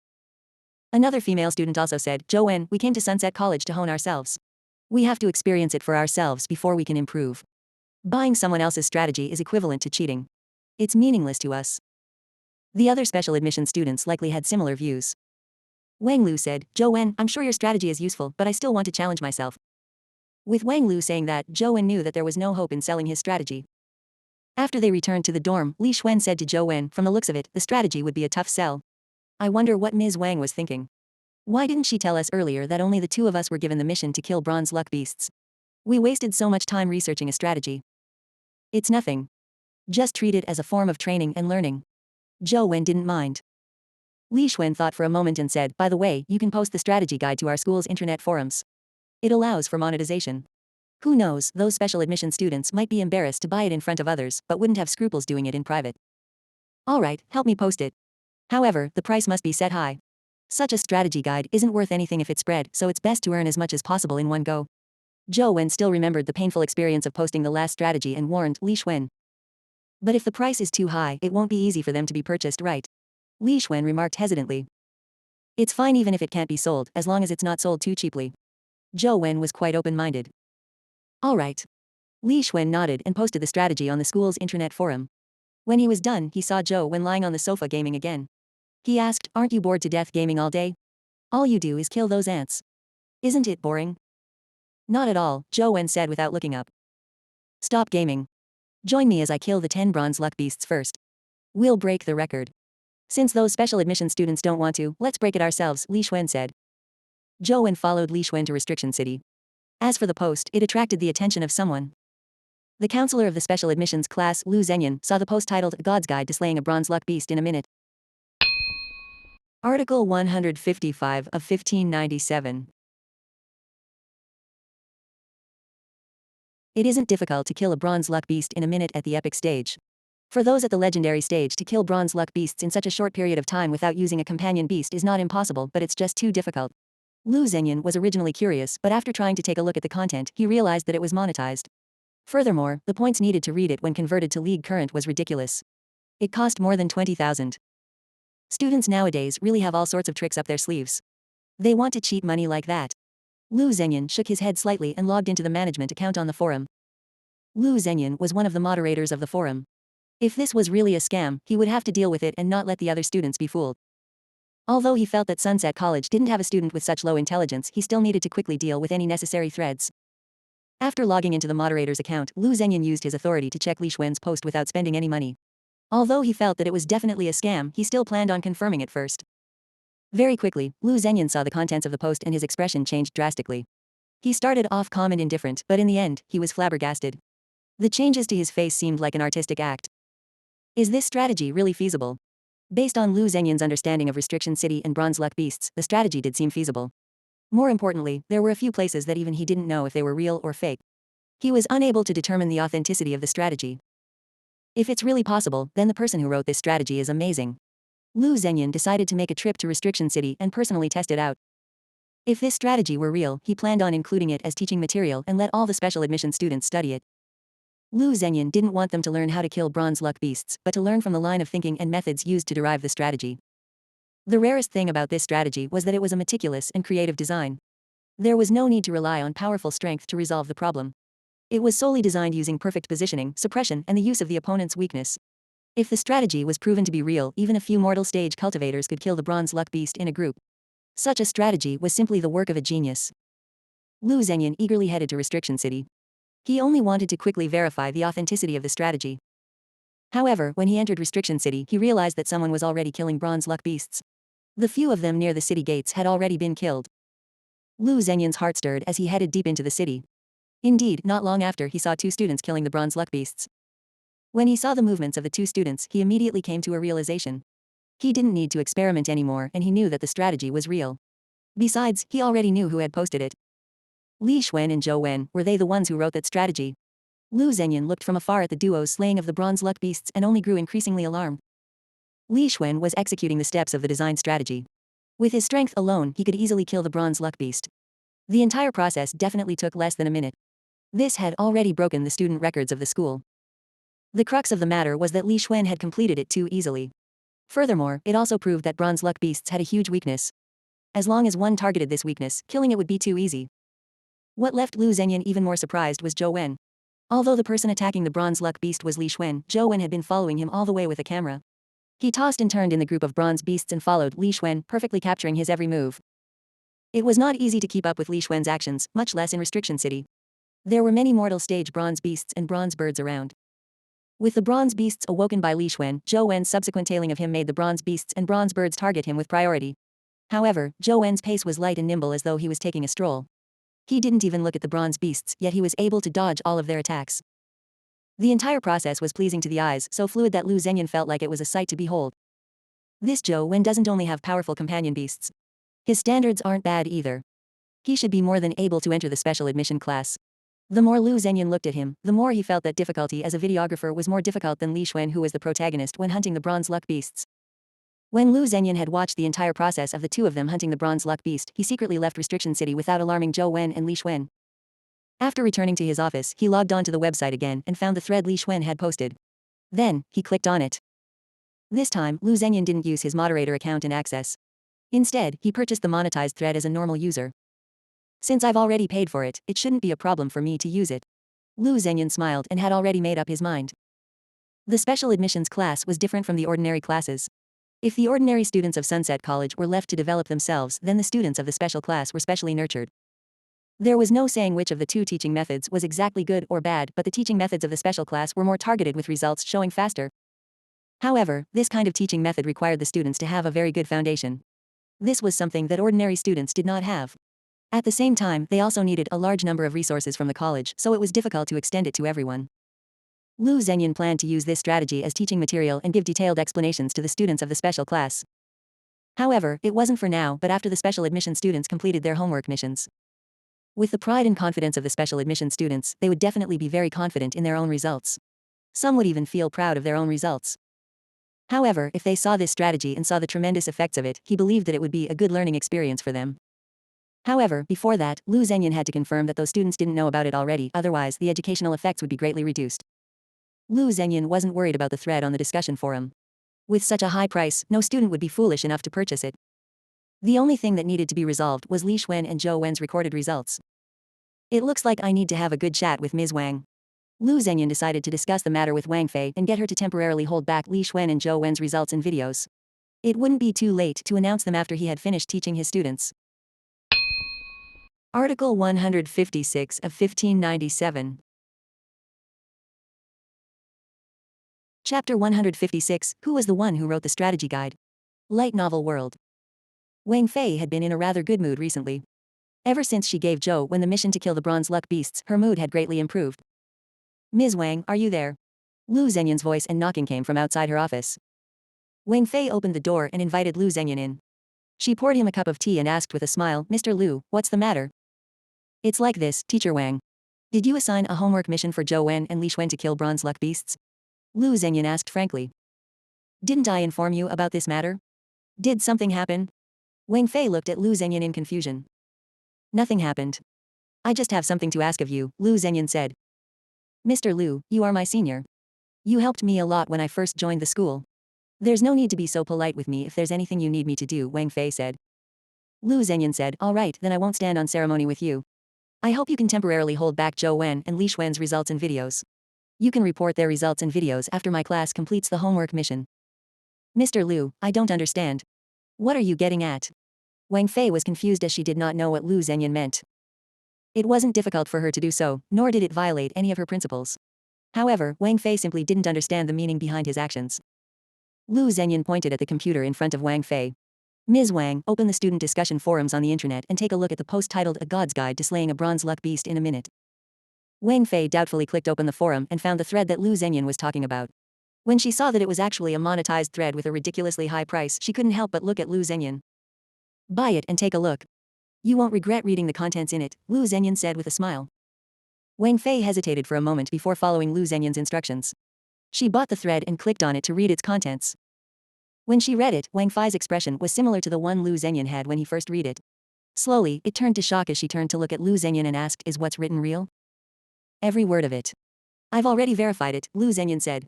Another female student also said, Zhou Wen, we came to Sunset College to hone ourselves. We have to experience it for ourselves before we can improve. Buying someone else's strategy is equivalent to cheating. It's meaningless to us. The other special admission students likely had similar views. Wang Lu said, Zhou Wen, I'm sure your strategy is useful, but I still want to challenge myself. With Wang Lu saying that, Zhou Wen knew that there was no hope in selling his strategy. After they returned to the dorm, Li Xuan said to Zhou Wen, from the looks of it, the strategy would be a tough sell. I wonder what Ms. Wang was thinking. Why didn't she tell us earlier that only the two of us were given the mission to kill bronze luck beasts? We wasted so much time researching a strategy. It's nothing. Just treat it as a form of training and learning. Zhou Wen didn't mind. Li Xuan thought for a moment and said, by the way, you can post the strategy guide to our school's internet forums. It allows for monetization. Who knows, those special admission students might be embarrassed to buy it in front of others, but wouldn't have scruples doing it in private. Alright, help me post it. However, the price must be set high. Such a strategy guide isn't worth anything if it's spread, so it's best to earn as much as possible in one go. Zhou Wen still remembered the painful experience of posting the last strategy and warned Li Xuan. But if the price is too high, it won't be easy for them to be purchased, right? Li Xuan remarked hesitantly. It's fine even if it can't be sold, as long as it's not sold too cheaply. Zhou Wen was quite open-minded. Alright. Li Xuan nodded and posted the strategy on the school's internet forum. When he was done, he saw Zhou Wen lying on the sofa gaming again. He asked, aren't you bored to death gaming all day? All you do is kill those ants. Isn't it boring? Not at all, Zhou Wen said without looking up. Stop gaming. Join me as I kill the 10 bronze luck beasts first. We'll break the record. Since those special admission students don't want to, let's break it ourselves, Li Xuan said. Zhou Wen followed Li Xuan to Restriction City. As for the post, it attracted the attention of someone. The counselor of the special admissions class, Lu Zhenyan, saw the post titled God's Guide to Slaying a Bronze Luck Beast in a Minute. Article 155 of 1597. It isn't difficult to kill a bronze luck beast in a minute at the epic stage. For those at the legendary stage, to kill bronze luck beasts in such a short period of time without using a companion beast is not impossible, but it's just too difficult. Lu Zhenyan was originally curious, but after trying to take a look at the content, he realized that it was monetized. Furthermore, the points needed to read it when converted to league current was ridiculous. It cost more than 20,000. Students nowadays really have all sorts of tricks up their sleeves. They want to cheat money like that. Lu Zhenyan shook his head slightly and logged into the management account on the forum. Lu Zhenyan was one of the moderators of the forum. If this was really a scam, he would have to deal with it and not let the other students be fooled. Although he felt that Sunset College didn't have a student with such low intelligence, he still needed to quickly deal with any necessary threads. After logging into the moderator's account, Lu Zhenyan used his authority to check Li Xuan's post without spending any money. Although he felt that it was definitely a scam, he still planned on confirming it first. Very quickly, Lu Zhenyan saw the contents of the post and his expression changed drastically. He started off calm and indifferent, but in the end, he was flabbergasted. The changes to his face seemed like an artistic act. Is this strategy really feasible? Based on Lu Zhenyan's understanding of Restriction City and Bronze Luck Beasts, the strategy did seem feasible. More importantly, there were a few places that even he didn't know if they were real or fake. He was unable to determine the authenticity of the strategy. If it's really possible, then the person who wrote this strategy is amazing. Lu Zhenyan decided to make a trip to Restriction City and personally test it out. If this strategy were real, he planned on including it as teaching material and let all the special admission students study it. Lu Zhenyan didn't want them to learn how to kill bronze luck beasts, but to learn from the line of thinking and methods used to derive the strategy. The rarest thing about this strategy was that it was a meticulous and creative design. There was no need to rely on powerful strength to resolve the problem. It was solely designed using perfect positioning, suppression, and the use of the opponent's weakness. If the strategy was proven to be real, even a few mortal stage cultivators could kill the bronze luck beast in a group. Such a strategy was simply the work of a genius. Lu Zhenyan eagerly headed to Restriction City. He only wanted to quickly verify the authenticity of the strategy. However, when he entered Restriction City, he realized that someone was already killing bronze luck beasts. The few of them near the city gates had already been killed. Lu Zhenyan's heart stirred as he headed deep into the city. Indeed, not long after, he saw two students killing the bronze luck beasts. When he saw the movements of the two students, he immediately came to a realization. He didn't need to experiment anymore, and he knew that the strategy was real. Besides, he already knew who had posted it. Li Xuan and Zhou Wen, were they the ones who wrote that strategy? Lu Zhenyan looked from afar at the duo's slaying of the bronze luck beasts and only grew increasingly alarmed. Li Xuan was executing the steps of the design strategy. With his strength alone, he could easily kill the bronze luck beast. The entire process definitely took less than a minute. This had already broken the student records of the school. The crux of the matter was that Li Xuan had completed it too easily. Furthermore, it also proved that bronze luck beasts had a huge weakness. As long as one targeted this weakness, killing it would be too easy. What left Lu Zhenyan even more surprised was Zhou Wen. Although the person attacking the bronze luck beast was Li Xuan, Zhou Wen had been following him all the way with a camera. He tossed and turned in the group of bronze beasts and followed Li Xuan, perfectly capturing his every move. It was not easy to keep up with Li Xuan's actions, much less in Restriction City. There were many mortal stage bronze beasts and bronze birds around. With the bronze beasts awoken by Li Xuan, Zhou Wen's subsequent tailing of him made the bronze beasts and bronze birds target him with priority. However, Zhou Wen's pace was light and nimble as though he was taking a stroll. He didn't even look at the bronze beasts, yet he was able to dodge all of their attacks. The entire process was pleasing to the eyes, so fluid that Lu Zhenyan felt like it was a sight to behold. This Zhou Wen doesn't only have powerful companion beasts. His standards aren't bad either. He should be more than able to enter the special admission class. The more Lu Zhenyan looked at him, the more he felt that difficulty as a videographer was more difficult than Li Xuan, who was the protagonist when hunting the bronze luck beasts. When Lu Zhenyan had watched the entire process of the two of them hunting the bronze luck beast, he secretly left Restriction City without alarming Zhou Wen and Li Xuan. After returning to his office, he logged on to the website again and found the thread Li Xuan had posted. Then, he clicked on it. This time, Lu Zhenyan didn't use his moderator account and access. Instead, he purchased the monetized thread as a normal user. Since I've already paid for it, it shouldn't be a problem for me to use it. Lu Zhenyan smiled and had already made up his mind. The special admissions class was different from the ordinary classes. If the ordinary students of Sunset College were left to develop themselves, then the students of the special class were specially nurtured. There was no saying which of the two teaching methods was exactly good or bad, but the teaching methods of the special class were more targeted with results showing faster. However, this kind of teaching method required the students to have a very good foundation. This was something that ordinary students did not have. At the same time, they also needed a large number of resources from the college, so it was difficult to extend it to everyone. Lu Zhenyan planned to use this strategy as teaching material and give detailed explanations to the students of the special class. However, it wasn't for now, but after the special admission students completed their homework missions. With the pride and confidence of the special admission students, they would definitely be very confident in their own results. Some would even feel proud of their own results. However, if they saw this strategy and saw the tremendous effects of it, he believed that it would be a good learning experience for them. However, before that, Lu Zhenyan had to confirm that those students didn't know about it already, otherwise the educational effects would be greatly reduced. Lu Zhenyan wasn't worried about the thread on the discussion forum. With such a high price, no student would be foolish enough to purchase it. The only thing that needed to be resolved was Li Xuan and Zhou Wen's recorded results. It looks like I need to have a good chat with Ms. Wang. Lu Zhenyan decided to discuss the matter with Wang Fei and get her to temporarily hold back Li Xuan and Zhou Wen's results and videos. It wouldn't be too late to announce them after he had finished teaching his students. Article 156 of 1597. Chapter 156, Who was the one who wrote the strategy guide? Light novel world. Wang Fei had been in a rather good mood recently. Ever since she gave Zhou Wen the mission to kill the bronze luck beasts, her mood had greatly improved. Ms. Wang, are you there? Lu Zhenyan's voice and knocking came from outside her office. Wang Fei opened the door and invited Lu Zhenyan in. She poured him a cup of tea and asked with a smile, Mr. Lu, what's the matter? It's like this, Teacher Wang. Did you assign a homework mission for Zhou Wen and Li Xuan to kill bronze luck beasts? Lu Zhenyan asked frankly. Didn't I inform you about this matter? Did something happen? Wang Fei looked at Lu Zhenyan in confusion. Nothing happened. I just have something to ask of you, Lu Zhenyan said. Mr. Lu, you are my senior. You helped me a lot when I first joined the school. There's no need to be so polite with me if there's anything you need me to do, Wang Fei said. Lu Zhenyan said, all right, then I won't stand on ceremony with you. I hope you can temporarily hold back Zhou Wen and Li Xuan's results and videos. You can report their results and videos after my class completes the homework mission. Mr. Lu, I don't understand. What are you getting at? Wang Fei was confused as she did not know what Lu Zhenyan meant. It wasn't difficult for her to do so, nor did it violate any of her principles. However, Wang Fei simply didn't understand the meaning behind his actions. Lu Zhenyan pointed at the computer in front of Wang Fei. Ms. Wang, open the student discussion forums on the internet and take a look at the post titled A God's Guide to Slaying a Bronze Luck Beast in a Minute. Wang Fei doubtfully clicked open the forum and found the thread that Lu Zhenyan was talking about. When she saw that it was actually a monetized thread with a ridiculously high price, she couldn't help but look at Lu Zhenyan. Buy it and take a look. You won't regret reading the contents in it, Lu Zhenyan said with a smile. Wang Fei hesitated for a moment before following Lu Zhenyan's instructions. She bought the thread and clicked on it to read its contents. When she read it, Wang Fei's expression was similar to the one Lu Zhenyan had when he first read it. Slowly, it turned to shock as she turned to look at Lu Zhenyan and asked, is what's written real? Every word of it. I've already verified it, Lu Zhenyan said.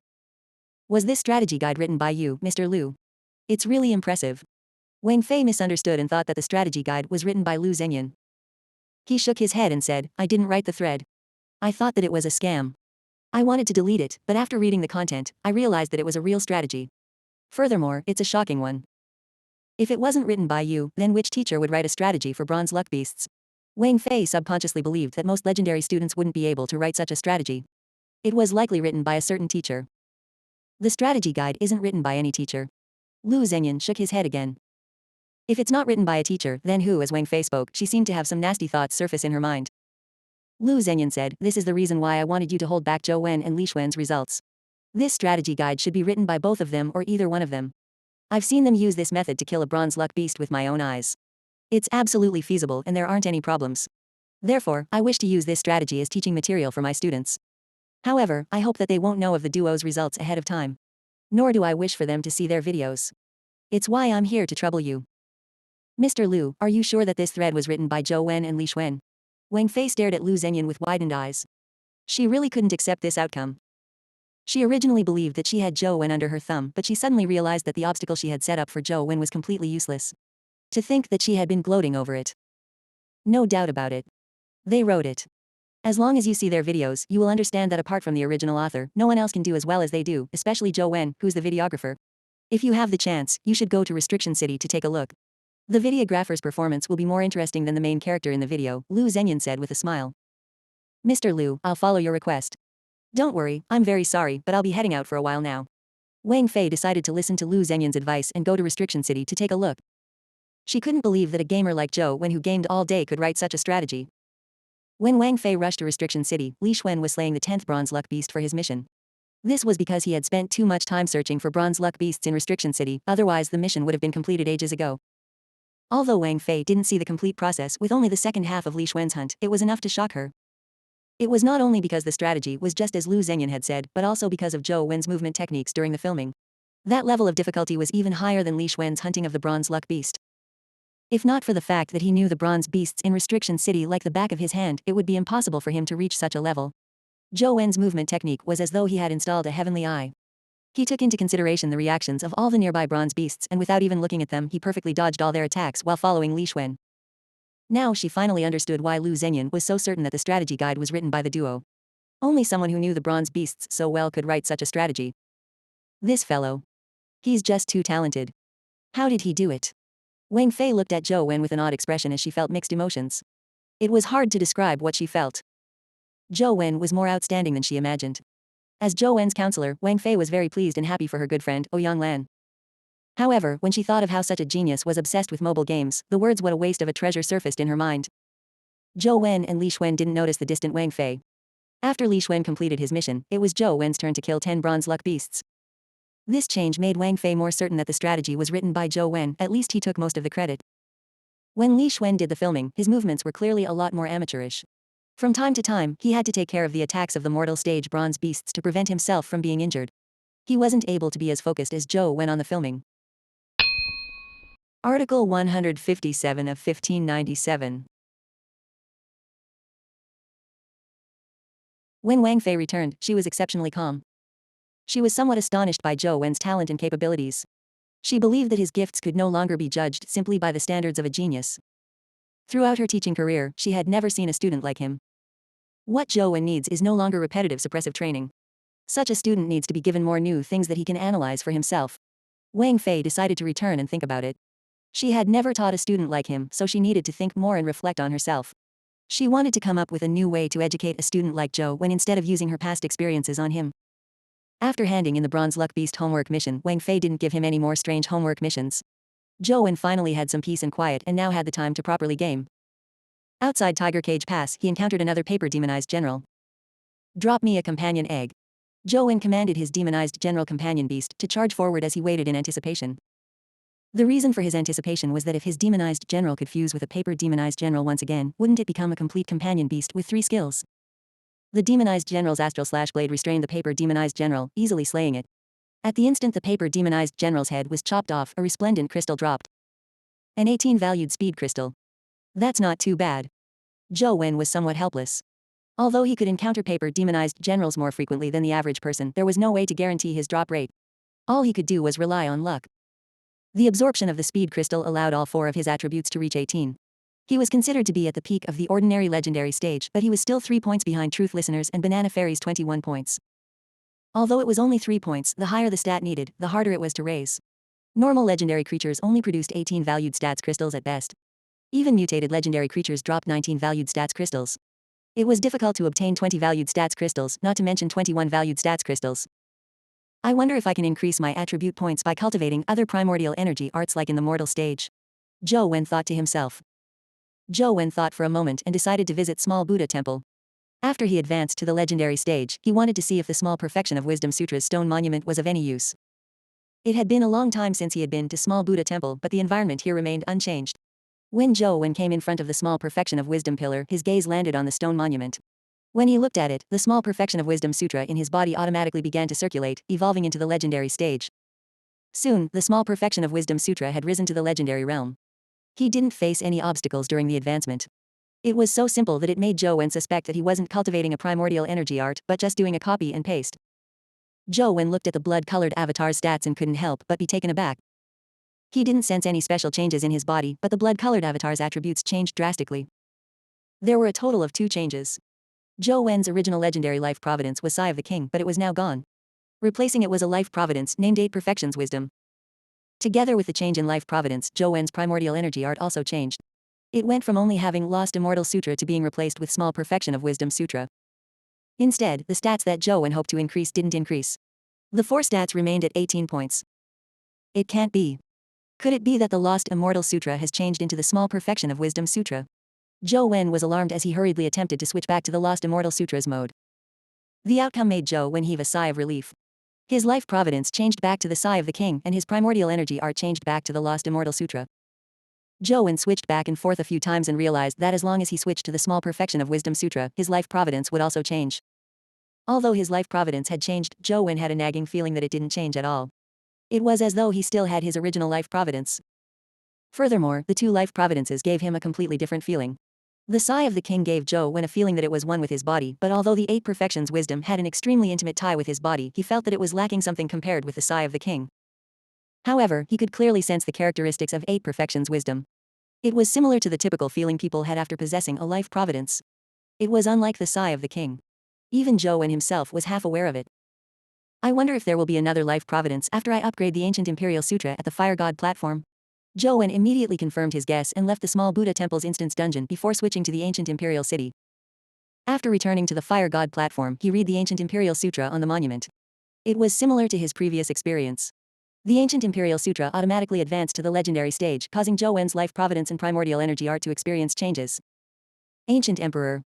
Was this strategy guide written by you, Mr. Lu? It's really impressive. Wang Fei misunderstood and thought that the strategy guide was written by Lu Zhenyan. He shook his head and said, I didn't write the thread. I thought that it was a scam. I wanted to delete it, but after reading the content, I realized that it was a real strategy. Furthermore, it's a shocking one. If it wasn't written by you, then which teacher would write a strategy for bronze luck beasts? Wang Fei subconsciously believed that most legendary students wouldn't be able to write such a strategy. It was likely written by a certain teacher. The strategy guide isn't written by any teacher. Lu Zhenyan shook his head again. If it's not written by a teacher, then who? As Wang Fei spoke, she seemed to have some nasty thoughts surface in her mind. Lu Zhenyan said, this is the reason why I wanted you to hold back Zhou Wen and Li Xuan's results. This strategy guide should be written by both of them or either one of them. I've seen them use this method to kill a bronze luck beast with my own eyes. It's absolutely feasible and there aren't any problems. Therefore, I wish to use this strategy as teaching material for my students. However, I hope that they won't know of the duo's results ahead of time. Nor do I wish for them to see their videos. It's why I'm here to trouble you. Mr. Lu, are you sure that this thread was written by Zhou Wen and Li Xuan? Wang Fei stared at Lu Zhenyan with widened eyes. She really couldn't accept this outcome. She originally believed that she had Zhou Wen under her thumb, but she suddenly realized that the obstacle she had set up for Zhou Wen was completely useless. To think that she had been gloating over it. No doubt about it. They wrote it. As long as you see their videos, you will understand that apart from the original author, no one else can do as well as they do, especially Zhou Wen, who's the videographer. If you have the chance, you should go to Restriction City to take a look. The videographer's performance will be more interesting than the main character in the video, Lu Zhenyan said with a smile. Mr. Lu, I'll follow your request. Don't worry, I'm very sorry, but I'll be heading out for a while now. Wang Fei decided to listen to Lu Zhenyan's advice and go to Restriction City to take a look. She couldn't believe that a gamer like Zhou Wen who gamed all day could write such a strategy. When Wang Fei rushed to Restriction City, Li Xuan was slaying the 10th bronze luck beast for his mission. This was because he had spent too much time searching for bronze luck beasts in Restriction City, otherwise the mission would have been completed ages ago. Although Wang Fei didn't see the complete process with only the second half of Li Xuan's hunt, it was enough to shock her. It was not only because the strategy was just as Lu Zhenyan had said, but also because of Zhou Wen's movement techniques during the filming. That level of difficulty was even higher than Li Xuan's hunting of the bronze luck beast. If not for the fact that he knew the bronze beasts in Restriction City like the back of his hand, it would be impossible for him to reach such a level. Zhou Wen's movement technique was as though he had installed a heavenly eye. He took into consideration the reactions of all the nearby bronze beasts, and without even looking at them, he perfectly dodged all their attacks while following Li Xuan. Now she finally understood why Lu Zhenyan was so certain that the strategy guide was written by the duo. Only someone who knew the bronze beasts so well could write such a strategy. This fellow. He's just too talented. How did he do it? Wang Fei looked at Zhou Wen with an odd expression as she felt mixed emotions. It was hard to describe what she felt. Zhou Wen was more outstanding than she imagined. As Zhou Wen's counselor, Wang Fei was very pleased and happy for her good friend, Ouyang Lan. However, when she thought of how such a genius was obsessed with mobile games, the words "what a waste of a treasure" surfaced in her mind. Zhou Wen and Li Xuan didn't notice the distant Wang Fei. After Li Xuan completed his mission, it was Zhou Wen's turn to kill 10 bronze luck beasts. This change made Wang Fei more certain that the strategy was written by Zhou Wen, at least he took most of the credit. When Li Xuan did the filming, his movements were clearly a lot more amateurish. From time to time, he had to take care of the attacks of the mortal stage bronze beasts to prevent himself from being injured. He wasn't able to be as focused as Zhou Wen on the filming. Article 157 of 1597. When Wang Fei returned, she was exceptionally calm. She was somewhat astonished by Zhou Wen's talent and capabilities. She believed that his gifts could no longer be judged simply by the standards of a genius. Throughout her teaching career, she had never seen a student like him. What Zhou Wen needs is no longer repetitive suppressive training. Such a student needs to be given more new things that he can analyze for himself. Wang Fei decided to return and think about it. She had never taught a student like him, so she needed to think more and reflect on herself. She wanted to come up with a new way to educate a student like Zhou Wen instead of using her past experiences on him. After handing in the Bronze Luck Beast homework mission, Wang Fei didn't give him any more strange homework missions. Zhou Wen finally had some peace and quiet and now had the time to properly game. Outside Tiger Cage Pass, he encountered another paper demonized general. Drop me a companion egg. Zhou Wen commanded his demonized general companion beast to charge forward as he waited in anticipation. The reason for his anticipation was that if his demonized general could fuse with a paper demonized general once again, wouldn't it become a complete companion beast with 3 skills? The demonized general's astral slash blade restrained the paper demonized general, easily slaying it. At the instant the paper demonized general's head was chopped off, a resplendent crystal dropped. An 18 valued speed crystal. That's not too bad. Zhou Wen was somewhat helpless. Although he could encounter paper demonized generals more frequently than the average person, there was no way to guarantee his drop rate. All he could do was rely on luck. The absorption of the speed crystal allowed all 4 of his attributes to reach 18. He was considered to be at the peak of the ordinary legendary stage, but he was still 3 points behind Truth Listeners and Banana Fairy's 21 points. Although it was only 3 points, the higher the stat needed, the harder it was to raise. Normal legendary creatures only produced 18 valued stats crystals at best. Even mutated legendary creatures dropped 19 valued stats crystals. It was difficult to obtain 20 valued stats crystals, not to mention 21 valued stats crystals. I wonder if I can increase my attribute points by cultivating other primordial energy arts like in the mortal stage. Zhou Wen thought to himself. Zhou Wen thought for a moment and decided to visit Small Buddha Temple. After he advanced to the legendary stage, he wanted to see if the Small Perfection of Wisdom Sutra's stone monument was of any use. It had been a long time since he had been to Small Buddha Temple, but the environment here remained unchanged. When Zhou Wen came in front of the Small Perfection of Wisdom pillar, his gaze landed on the stone monument. When he looked at it, the Small Perfection of Wisdom Sutra in his body automatically began to circulate, evolving into the legendary stage. Soon, the Small Perfection of Wisdom Sutra had risen to the legendary realm. He didn't face any obstacles during the advancement. It was so simple that it made Zhou Wen suspect that he wasn't cultivating a primordial energy art, but just doing a copy and paste. Zhou Wen looked at the blood-colored avatar's stats and couldn't help but be taken aback. He didn't sense any special changes in his body, but the blood-colored avatar's attributes changed drastically. There were a total of 2 changes. Zhou Wen's original legendary life providence was Sigh of the King, but it was now gone. Replacing it was a life providence named 8 Perfections Wisdom. Together with the change in life providence, Zhou Wen's primordial energy art also changed. It went from only having Lost Immortal Sutra to being replaced with Small Perfection of Wisdom Sutra. Instead, the stats that Zhou Wen hoped to increase didn't increase. The 4 stats remained at 18 points. It can't be. Could it be that the Lost Immortal Sutra has changed into the Small Perfection of Wisdom Sutra? Zhou Wen was alarmed as he hurriedly attempted to switch back to the Lost Immortal Sutra's mode. The outcome made Zhou Wen heave a sigh of relief. His life providence changed back to the Sigh of the King, and his primordial energy art changed back to the Lost Immortal Sutra. Zhou Wen switched back and forth a few times and realized that as long as he switched to the Small Perfection of Wisdom Sutra, his life providence would also change. Although his life providence had changed, Zhou Wen had a nagging feeling that it didn't change at all. It was as though he still had his original life providence. Furthermore, the two life providences gave him a completely different feeling. The sigh of the king gave Zhou Wen a feeling that it was one with his body, but although the eight perfections wisdom had an extremely intimate tie with his body, he felt that it was lacking something compared with the sigh of the king. However, he could clearly sense the characteristics of eight perfections wisdom. It was similar to the typical feeling people had after possessing a life providence. It was unlike the sigh of the king. Even Zhou Wen himself was half aware of it. I wonder if there will be another life providence after I upgrade the ancient Imperial Sutra at the Fire God platform. Zhou Wen immediately confirmed his guess and left the small Buddha temple's instance dungeon before switching to the ancient Imperial City. After returning to the Fire God platform, he read the ancient Imperial Sutra on the monument. It was similar to his previous experience. The ancient Imperial Sutra automatically advanced to the legendary stage, causing Zhou Wen's life providence and primordial energy art to experience changes. Ancient Emperor.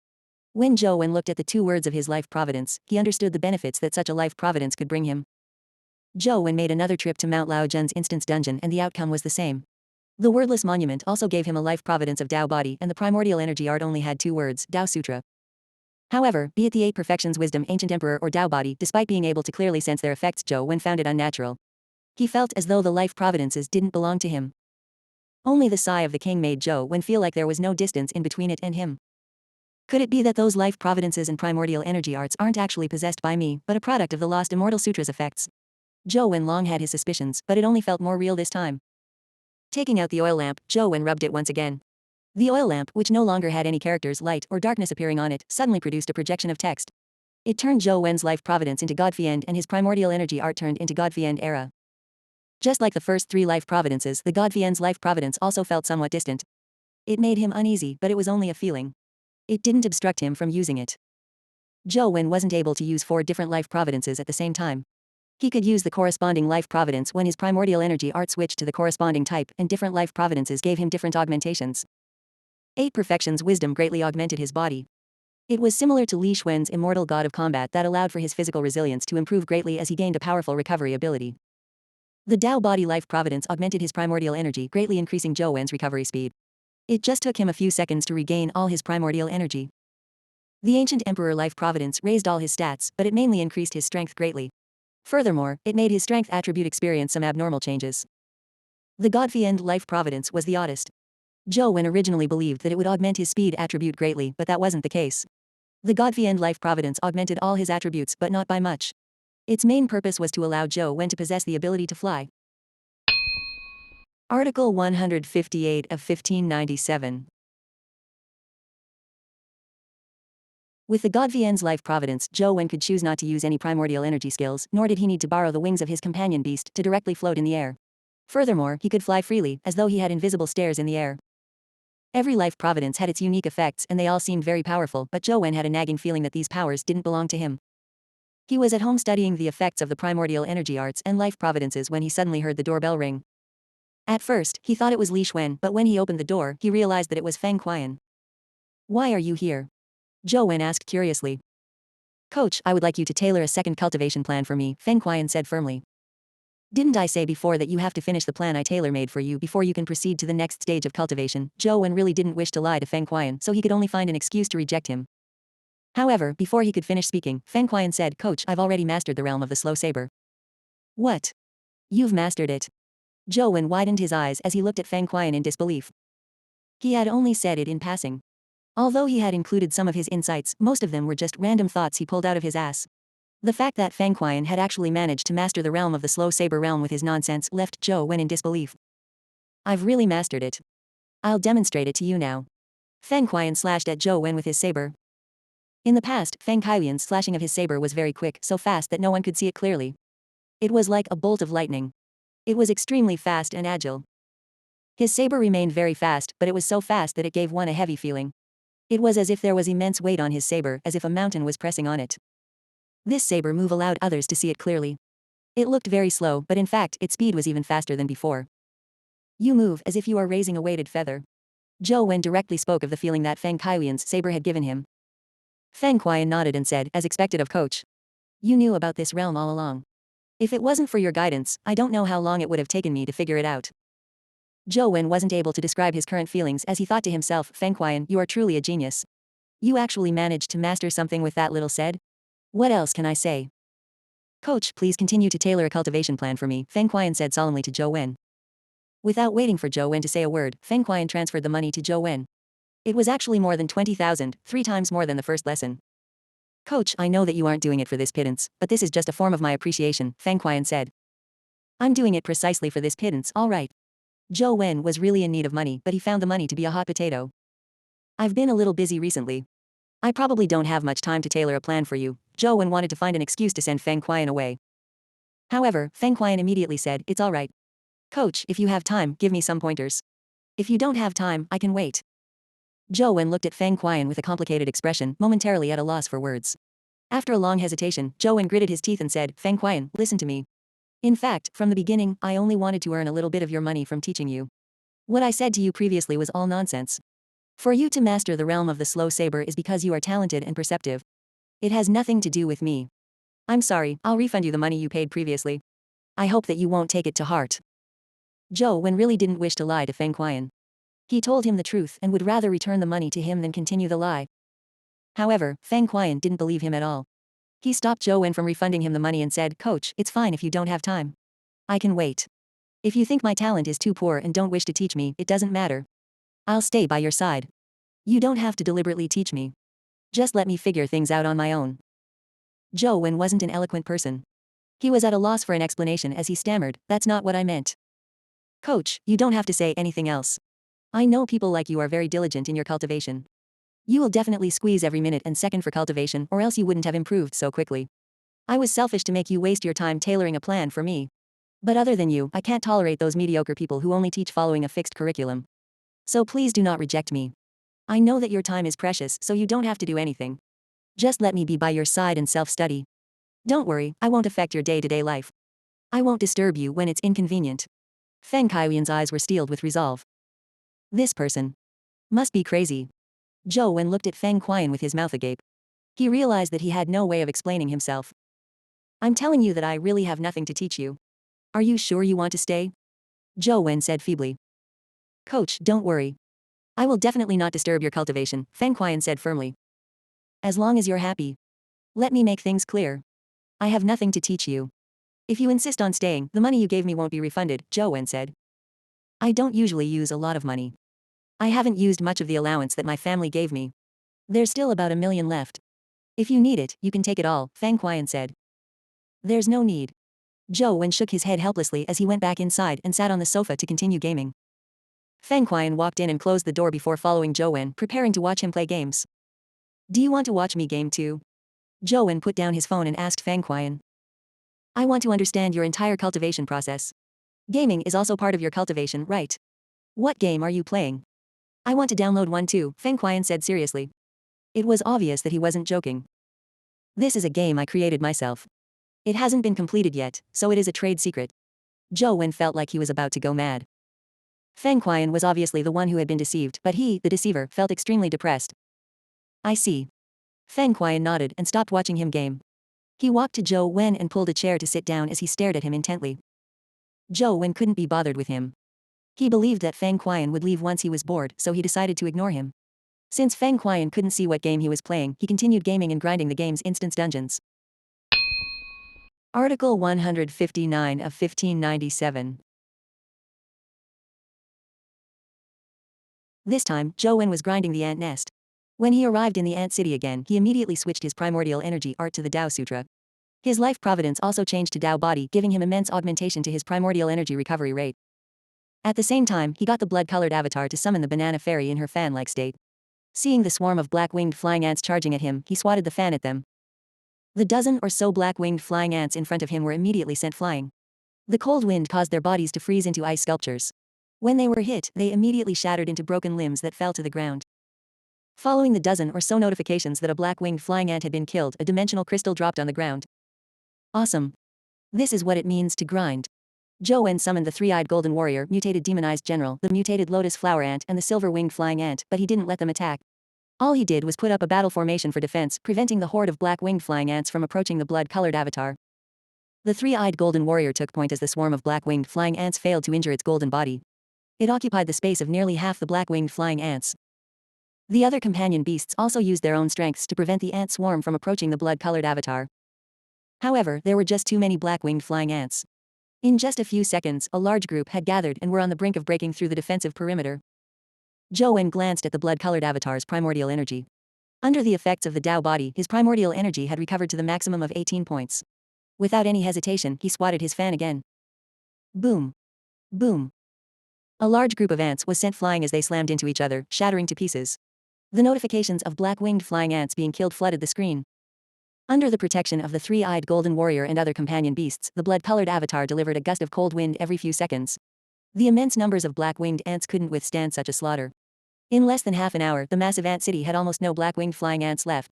When Zhou Wen looked at the two words of his life providence, he understood the benefits that such a life providence could bring him. Zhou Wen made another trip to Mount Lao Jun's instance dungeon and the outcome was the same. The wordless monument also gave him a life providence of Tao body, and the primordial energy art only had two words, Tao Sutra. However, be it the eight perfections wisdom, ancient emperor, or Tao body, despite being able to clearly sense their effects, Zhou Wen found it unnatural. He felt as though the life providences didn't belong to him. Only the sigh of the king made Zhou Wen feel like there was no distance in between it and him. Could it be that those life providences and primordial energy arts aren't actually possessed by me, but a product of the lost immortal sutra's effects? Zhou Wen long had his suspicions, but it only felt more real this time. Taking out the oil lamp, Zhou Wen rubbed it once again. The oil lamp, which no longer had any characters, light, or darkness appearing on it, suddenly produced a projection of text. It turned Zhou Wen's life providence into Godfiend and his primordial energy art turned into Godfiend era. Just like the first three life providences, the Godfiend's life providence also felt somewhat distant. It made him uneasy, but it was only a feeling. It didn't obstruct him from using it. Zhou Wen wasn't able to use 4 different life providences at the same time. He could use the corresponding life providence when his primordial energy art switched to the corresponding type, and different life providences gave him different augmentations. 8 perfections wisdom greatly augmented his body. It was similar to Li Xuan's immortal god of combat that allowed for his physical resilience to improve greatly as he gained a powerful recovery ability. The Tao body life providence augmented his primordial energy, greatly increasing Zhou Wen's recovery speed. It just took him a few seconds to regain all his primordial energy. The ancient emperor life providence raised all his stats, but it mainly increased his strength greatly. Furthermore, it made his strength attribute experience some abnormal changes. The Godfiend life providence was the oddest. Zhou Wen originally believed that it would augment his speed attribute greatly, but that wasn't the case. The Godfiend life providence augmented all his attributes, but not by much. Its main purpose was to allow Zhou Wen to possess the ability to fly. Article 158 of 1597. With the Godfiend's life providence, Zhou Wen could choose not to use any primordial energy skills, nor did he need to borrow the wings of his companion beast to directly float in the air. Furthermore, he could fly freely, as though he had invisible stairs in the air. Every life providence had its unique effects and they all seemed very powerful, but Zhou Wen had a nagging feeling that these powers didn't belong to him. He was at home studying the effects of the primordial energy arts and life providences when he suddenly heard the doorbell ring. At first, he thought it was Li Xuan, but when he opened the door, he realized that it was Feng Qian. "Why are you here?" Zhou Wen asked curiously. "Coach, I would like you to tailor a second cultivation plan for me," Feng Qian said firmly. "Didn't I say before that you have to finish the plan I tailor-made for you before you can proceed to the next stage of cultivation?" Zhou Wen really didn't wish to lie to Feng Qian, so he could only find an excuse to reject him. However, before he could finish speaking, Feng Qian said, "Coach, I've already mastered the realm of the slow saber." "What? You've mastered it?" Zhou Wen widened his eyes as he looked at Feng Qian in disbelief. He had only said it in passing. Although he had included some of his insights, most of them were just random thoughts he pulled out of his ass. The fact that Feng Qian had actually managed to master the realm of the slow saber realm with his nonsense left Zhou Wen in disbelief. "I've really mastered it. I'll demonstrate it to you now." Feng Qian slashed at Zhou Wen with his saber. In the past, Feng Qian's slashing of his saber was very quick, so fast that no one could see it clearly. It was like a bolt of lightning. It was extremely fast and agile. His saber remained very fast, but it was so fast that it gave one a heavy feeling. It was as if there was immense weight on his saber, as if a mountain was pressing on it. This saber move allowed others to see it clearly. It looked very slow, but in fact, its speed was even faster than before. "You move as if you are raising a weighted feather." Zhou Wen directly spoke of the feeling that Feng Qian's saber had given him. Feng Qian nodded and said, as expected of coach, "You knew about this realm all along. If it wasn't for your guidance, I don't know how long it would have taken me to figure it out." Zhou Wen wasn't able to describe his current feelings as he thought to himself, "Feng Qian, you are truly a genius. You actually managed to master something with that little said? What else can I say?" "Coach, please continue to tailor a cultivation plan for me," Feng Qian said solemnly to Zhou Wen. Without waiting for Zhou Wen to say a word, Feng Qian transferred the money to Zhou Wen. It was actually more than 20,000, 3 times more than the first lesson. Coach, I know that you aren't doing it for this pittance, but this is just a form of my appreciation, Feng Qian said. I'm doing it precisely for this pittance, all right. Zhou Wen was really in need of money, but he found the money to be a hot potato. I've been a little busy recently. I probably don't have much time to tailor a plan for you. Zhou Wen wanted to find an excuse to send Feng Qian away. However, Feng Qian immediately said, it's all right. Coach, if you have time, give me some pointers. If you don't have time, I can wait. Zhou Wen looked at Feng Qian with a complicated expression, momentarily at a loss for words. After a long hesitation, Zhou Wen gritted his teeth and said, Feng Qian, listen to me. In fact, from the beginning, I only wanted to earn a little bit of your money from teaching you. What I said to you previously was all nonsense. For you to master the realm of the slow saber is because you are talented and perceptive. It has nothing to do with me. I'm sorry, I'll refund you the money you paid previously. I hope that you won't take it to heart. Zhou Wen really didn't wish to lie to Feng Qian. He told him the truth and would rather return the money to him than continue the lie. However, Feng Qian didn't believe him at all. He stopped Zhou Wen from refunding him the money and said, Coach, it's fine if you don't have time. I can wait. If you think my talent is too poor and don't wish to teach me, it doesn't matter. I'll stay by your side. You don't have to deliberately teach me. Just let me figure things out on my own. Zhou Wen wasn't an eloquent person. He was at a loss for an explanation as he stammered, that's not what I meant. Coach, you don't have to say anything else. I know people like you are very diligent in your cultivation. You will definitely squeeze every minute and second for cultivation, or else you wouldn't have improved so quickly. I was selfish to make you waste your time tailoring a plan for me. But other than you, I can't tolerate those mediocre people who only teach following a fixed curriculum. So please do not reject me. I know that your time is precious, so you don't have to do anything. Just let me be by your side and self-study. Don't worry, I won't affect your day-to-day life. I won't disturb you when it's inconvenient. Feng Qian's eyes were steeled with resolve. This person must be crazy. Zhou Wen looked at Feng Qian with his mouth agape. He realized that he had no way of explaining himself. I'm telling you that I really have nothing to teach you. Are you sure you want to stay? Zhou Wen said feebly. Coach, don't worry. I will definitely not disturb your cultivation, Feng Qian said firmly. As long as you're happy. Let me make things clear. I have nothing to teach you. If you insist on staying, the money you gave me won't be refunded, Zhou Wen said. I don't usually use a lot of money. I haven't used much of the allowance that my family gave me. There's still about 1 million left. If you need it, you can take it all, Feng Qian said. There's no need. Zhou Wen shook his head helplessly as he went back inside and sat on the sofa to continue gaming. Feng Qian walked in and closed the door before following Zhou Wen, preparing to watch him play games. Do you want to watch me game too? Zhou Wen put down his phone and asked Feng Qian. I want to understand your entire cultivation process. Gaming is also part of your cultivation, right? What game are you playing? I want to download one too, Feng Qian said seriously. It was obvious that he wasn't joking. This is a game I created myself. It hasn't been completed yet, so it is a trade secret. Zhou Wen felt like he was about to go mad. Feng Qian was obviously the one who had been deceived, but he, the deceiver, felt extremely depressed. I see. Feng Qian nodded and stopped watching him game. He walked to Zhou Wen and pulled a chair to sit down as he stared at him intently. Zhou Wen couldn't be bothered with him. He believed that Feng Qian would leave once he was bored, so he decided to ignore him. Since Feng Qian couldn't see what game he was playing, he continued gaming and grinding the game's instance dungeons. Article 159 of 1597. This time, Zhou Wen was grinding the ant nest. When he arrived in the ant city again, he immediately switched his primordial energy art to the Tao Sutra. His life providence also changed to Tao body, giving him immense augmentation to his primordial energy recovery rate. At the same time, he got the blood-colored avatar to summon the banana fairy in her fan-like state. Seeing the swarm of black-winged flying ants charging at him, he swatted the fan at them. The dozen or so black-winged flying ants in front of him were immediately sent flying. The cold wind caused their bodies to freeze into ice sculptures. When they were hit, they immediately shattered into broken limbs that fell to the ground. Following the dozen or so notifications that a black-winged flying ant had been killed, a dimensional crystal dropped on the ground. Awesome. This is what it means to grind. Zhou Wen summoned the three-eyed golden warrior, mutated demonized general, the mutated lotus flower ant, and the silver-winged flying ant, but he didn't let them attack. All he did was put up a battle formation for defense, preventing the horde of black-winged flying ants from approaching the blood-colored avatar. The three-eyed golden warrior took point as the swarm of black-winged flying ants failed to injure its golden body. It occupied the space of nearly half the black-winged flying ants. The other companion beasts also used their own strengths to prevent the ant swarm from approaching the blood-colored avatar. However, there were just too many black-winged flying ants. In just a few seconds, a large group had gathered and were on the brink of breaking through the defensive perimeter. Zhou Wen glanced at the blood-colored avatar's primordial energy. Under the effects of the Tao body, his primordial energy had recovered to the maximum of 18 points. Without any hesitation, he swatted his fan again. Boom. Boom. A large group of ants was sent flying as they slammed into each other, shattering to pieces. The notifications of black-winged flying ants being killed flooded the screen. Under the protection of the three-eyed golden warrior and other companion beasts, the blood-colored avatar delivered a gust of cold wind every few seconds. The immense numbers of black-winged ants couldn't withstand such a slaughter. In less than half an hour, the massive ant city had almost no black-winged flying ants left.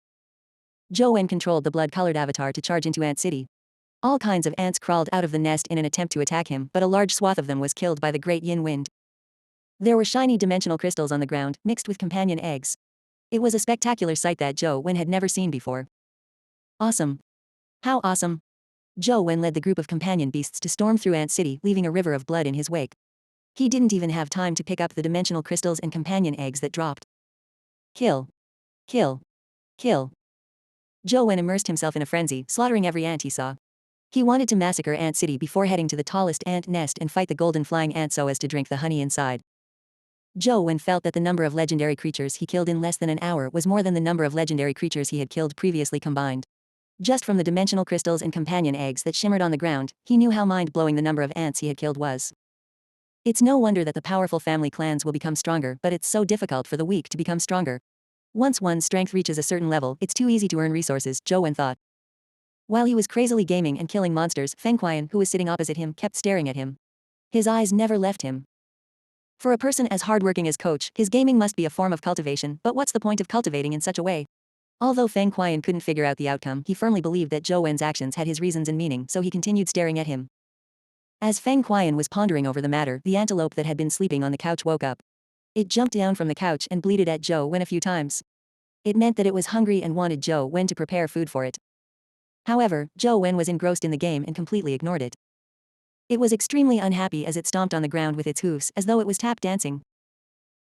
Zhou Wen controlled the blood-colored avatar to charge into Ant City. All kinds of ants crawled out of the nest in an attempt to attack him, but a large swath of them was killed by the great yin wind. There were shiny dimensional crystals on the ground, mixed with companion eggs. It was a spectacular sight that Zhou Wen had never seen before. Awesome. How awesome. Zhou Wen led the group of companion beasts to storm through Ant City, leaving a river of blood in his wake. He didn't even have time to pick up the dimensional crystals and companion eggs that dropped. Kill. Kill. Kill. Zhou Wen immersed himself in a frenzy, slaughtering every ant he saw. He wanted to massacre Ant City before heading to the tallest ant nest and fight the golden flying ant so as to drink the honey inside. Zhou Wen felt that the number of legendary creatures he killed in less than an hour was more than the number of legendary creatures he had killed previously combined. Just from the dimensional crystals and companion eggs that shimmered on the ground, he knew how mind-blowing the number of ants he had killed was. It's no wonder that the powerful family clans will become stronger, but it's so difficult for the weak to become stronger. Once one's strength reaches a certain level, it's too easy to earn resources, Zhou Wen thought. While he was crazily gaming and killing monsters, Feng Qian, who was sitting opposite him, kept staring at him. His eyes never left him. For a person as hardworking as Coach, his gaming must be a form of cultivation, but what's the point of cultivating in such a way? Although Feng Qian couldn't figure out the outcome, he firmly believed that Zhou Wen's actions had his reasons and meaning, so he continued staring at him. As Feng Qian was pondering over the matter, the antelope that had been sleeping on the couch woke up. It jumped down from the couch and bleated at Zhou Wen a few times. It meant that it was hungry and wanted Zhou Wen to prepare food for it. However, Zhou Wen was engrossed in the game and completely ignored it. It was extremely unhappy as it stomped on the ground with its hoofs as though it was tap dancing.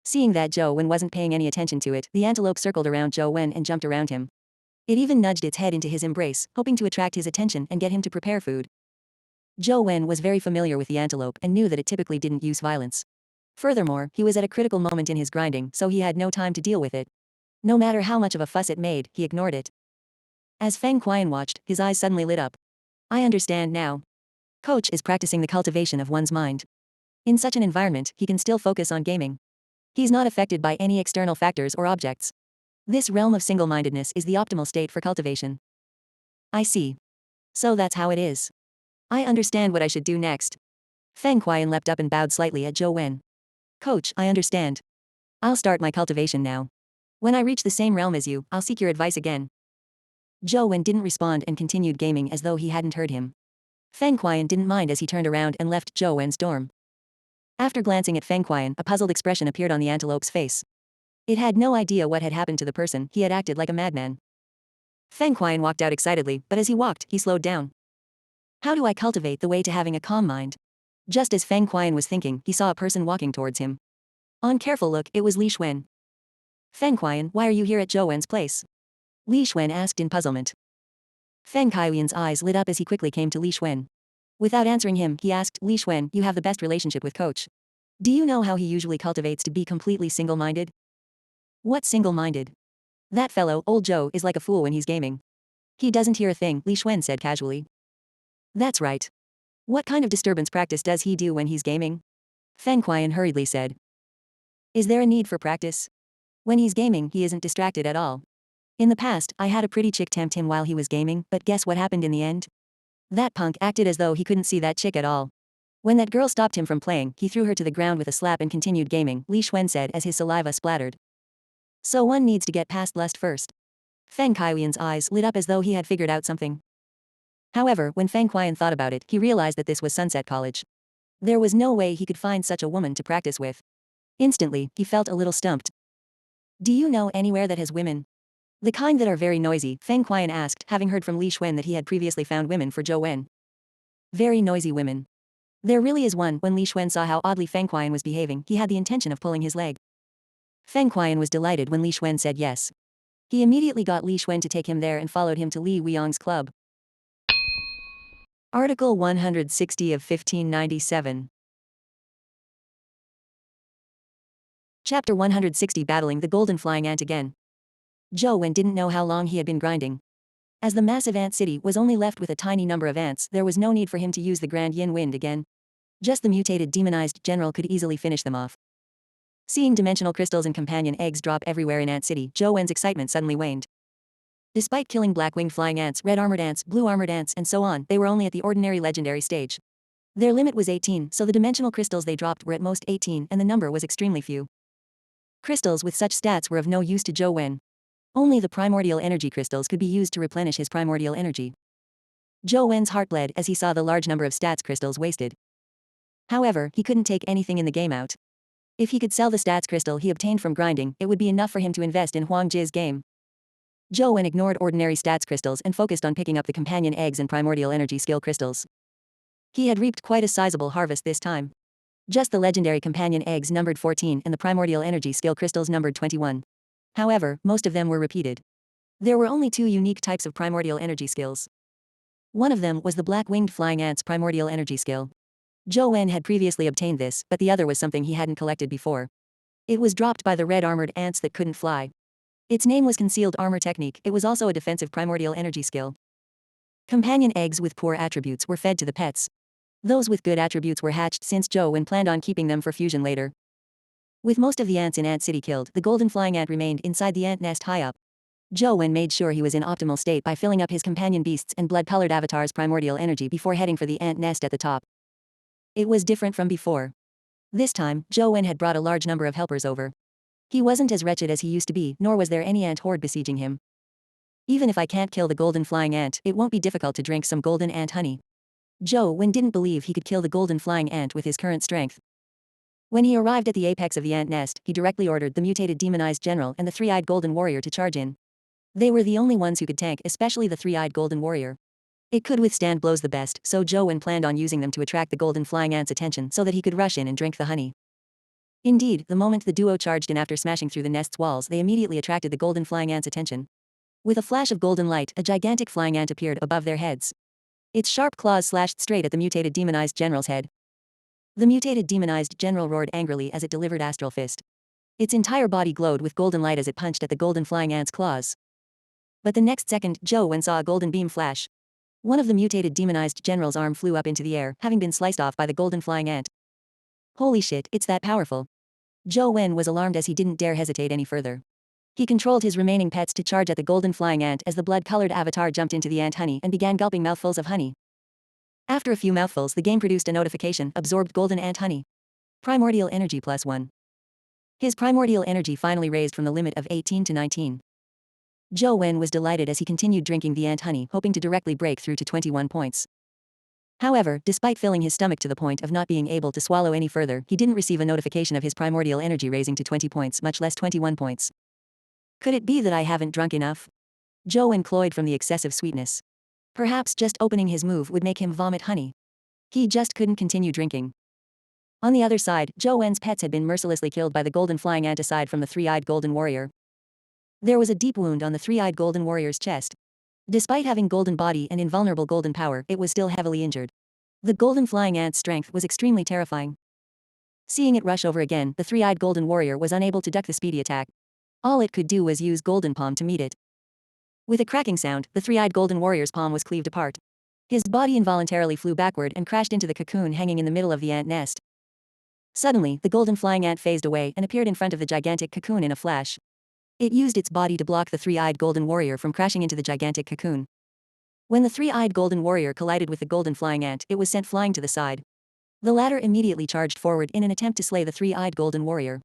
Seeing that Zhou Wen wasn't paying any attention to it, the antelope circled around Zhou Wen and jumped around him. It even nudged its head into his embrace, hoping to attract his attention and get him to prepare food. Zhou Wen was very familiar with the antelope and knew that it typically didn't use violence. Furthermore, he was at a critical moment in his grinding, so he had no time to deal with it. No matter how much of a fuss it made, he ignored it. As Feng Qian watched, his eyes suddenly lit up. I understand now. Coach is practicing the cultivation of one's mind. In such an environment, he can still focus on gaming. He's not affected by any external factors or objects. This realm of single-mindedness is the optimal state for cultivation. I see. So that's how it is. I understand what I should do next. Feng Qian leapt up and bowed slightly at Zhou Wen. Coach, I understand. I'll start my cultivation now. When I reach the same realm as you, I'll seek your advice again. Zhou Wen didn't respond and continued gaming as though he hadn't heard him. Feng Qian didn't mind as he turned around and left Zhou Wen's dorm. After glancing at Feng Qian, a puzzled expression appeared on the antelope's face. It had no idea what had happened to the person, he had acted like a madman. Feng Qian walked out excitedly, but as he walked, he slowed down. How do I cultivate the way to having a calm mind? Just as Feng Qian was thinking, he saw a person walking towards him. On careful look, it was Li Xuan. Feng Qian, why are you here at Zhou Wen's place? Li Xuan asked in puzzlement. Feng Qian's eyes lit up as he quickly came to Li Xuan. Without answering him, he asked, Li Xuan, you have the best relationship with Coach. Do you know how he usually cultivates to be completely single-minded? What single-minded? That fellow, old Zhou, is like a fool when he's gaming. He doesn't hear a thing, Li Xuan said casually. That's right. What kind of disturbance practice does he do when he's gaming? Feng Qian hurriedly said. Is there a need for practice? When he's gaming, he isn't distracted at all. In the past, I had a pretty chick tempt him while he was gaming, but guess what happened in the end? That punk acted as though he couldn't see that chick at all. When that girl stopped him from playing, he threw her to the ground with a slap and continued gaming, Li Xuan said as his saliva splattered. So one needs to get past lust first. Feng Qian's eyes lit up as though he had figured out something. However, when Feng Qian thought about it, he realized that this was Sunset College. There was no way he could find such a woman to practice with. Instantly, he felt a little stumped. Do you know anywhere that has women? The kind that are very noisy, Feng Qian asked, having heard from Li Xuan that he had previously found women for Zhou Wen. Very noisy women. There really is one. When Li Xuan saw how oddly Feng Qian was behaving, he had the intention of pulling his leg. Feng Qian was delighted when Li Xuan said yes. He immediately got Li Xuan to take him there and followed him to Li Weiyang's club. Article 160 of 1597. Chapter 160 Battling the Golden Flying Ant Again. Zhou Wen didn't know how long he had been grinding. As the massive ant city was only left with a tiny number of ants, there was no need for him to use the Grand Yin Wind again. Just the mutated demonized general could easily finish them off. Seeing dimensional crystals and companion eggs drop everywhere in Ant City, Zhou Wen's excitement suddenly waned. Despite killing black-winged flying ants, red-armored ants, blue-armored ants, and so on, they were only at the ordinary legendary stage. Their limit was 18, so the dimensional crystals they dropped were at most 18, and the number was extremely few. Crystals with such stats were of no use to Zhou Wen. Only the primordial energy crystals could be used to replenish his primordial energy. Zhou Wen's heart bled as he saw the large number of stats crystals wasted. However, he couldn't take anything in the game out. If he could sell the stats crystal he obtained from grinding, it would be enough for him to invest in Huang Ji's game. Zhou Wen ignored ordinary stats crystals and focused on picking up the companion eggs and primordial energy skill crystals. He had reaped quite a sizable harvest this time. Just the legendary companion eggs numbered 14 and the primordial energy skill crystals numbered 21. However, most of them were repeated. There were only 2 unique types of primordial energy skills. One of them was the black-winged flying ant's primordial energy skill. Zhou Wen had previously obtained this, but the other was something he hadn't collected before. It was dropped by the red-armored ants that couldn't fly. Its name was Concealed Armor Technique. It was also a defensive primordial energy skill. Companion eggs with poor attributes were fed to the pets. Those with good attributes were hatched since Zhou Wen planned on keeping them for fusion later. With most of the ants in Ant City killed, the golden flying ant remained inside the ant nest high up. Zhou Wen made sure he was in optimal state by filling up his companion beasts and blood-colored avatars' primordial energy before heading for the ant nest at the top. It was different from before. This time, Zhou Wen had brought a large number of helpers over. He wasn't as wretched as he used to be, nor was there any ant horde besieging him. Even if I can't kill the golden flying ant, it won't be difficult to drink some golden ant honey. Zhou Wen didn't believe he could kill the golden flying ant with his current strength. When he arrived at the apex of the ant nest, he directly ordered the mutated demonized general and the three-eyed golden warrior to charge in. They were the only ones who could tank, especially the three-eyed golden warrior. It could withstand blows the best, so Zhou Wen planned on using them to attract the golden flying ant's attention so that he could rush in and drink the honey. Indeed, the moment the duo charged in after smashing through the nest's walls, they immediately attracted the golden flying ant's attention. With a flash of golden light, a gigantic flying ant appeared above their heads. Its sharp claws slashed straight at the mutated demonized general's head. The mutated demonized general roared angrily as it delivered astral fist. Its entire body glowed with golden light as it punched at the golden flying ant's claws. But the next second, Zhou Wen saw a golden beam flash. One of the mutated demonized general's arm flew up into the air, having been sliced off by the golden flying ant. Holy shit, it's that powerful. Zhou Wen was alarmed as he didn't dare hesitate any further. He controlled his remaining pets to charge at the golden flying ant as the blood-colored avatar jumped into the ant honey and began gulping mouthfuls of honey. After a few mouthfuls, the game produced a notification: absorbed golden ant honey. Primordial energy +1. His primordial energy finally raised from the limit of 18 to 19. Zhou Wen was delighted as he continued drinking the ant honey, hoping to directly break through to 21 points. However, despite filling his stomach to the point of not being able to swallow any further, he didn't receive a notification of his primordial energy raising to 20 points, much less 21 points. Could it be that I haven't drunk enough? Zhou Wen cloyed from the excessive sweetness. Perhaps just opening his move would make him vomit honey. He just couldn't continue drinking. On the other side, Zhou Wen's pets had been mercilessly killed by the golden flying ant aside from the three-eyed golden warrior. There was a deep wound on the three-eyed golden warrior's chest. Despite having golden body and invulnerable golden power, it was still heavily injured. The golden flying ant's strength was extremely terrifying. Seeing it rush over again, the three-eyed golden warrior was unable to duck the speedy attack. All it could do was use golden palm to meet it. With a cracking sound, the three-eyed golden warrior's palm was cleaved apart. His body involuntarily flew backward and crashed into the cocoon hanging in the middle of the ant nest. Suddenly, the golden flying ant phased away and appeared in front of the gigantic cocoon in a flash. It used its body to block the three-eyed golden warrior from crashing into the gigantic cocoon. When the three-eyed golden warrior collided with the golden flying ant, it was sent flying to the side. The latter immediately charged forward in an attempt to slay the three-eyed golden warrior.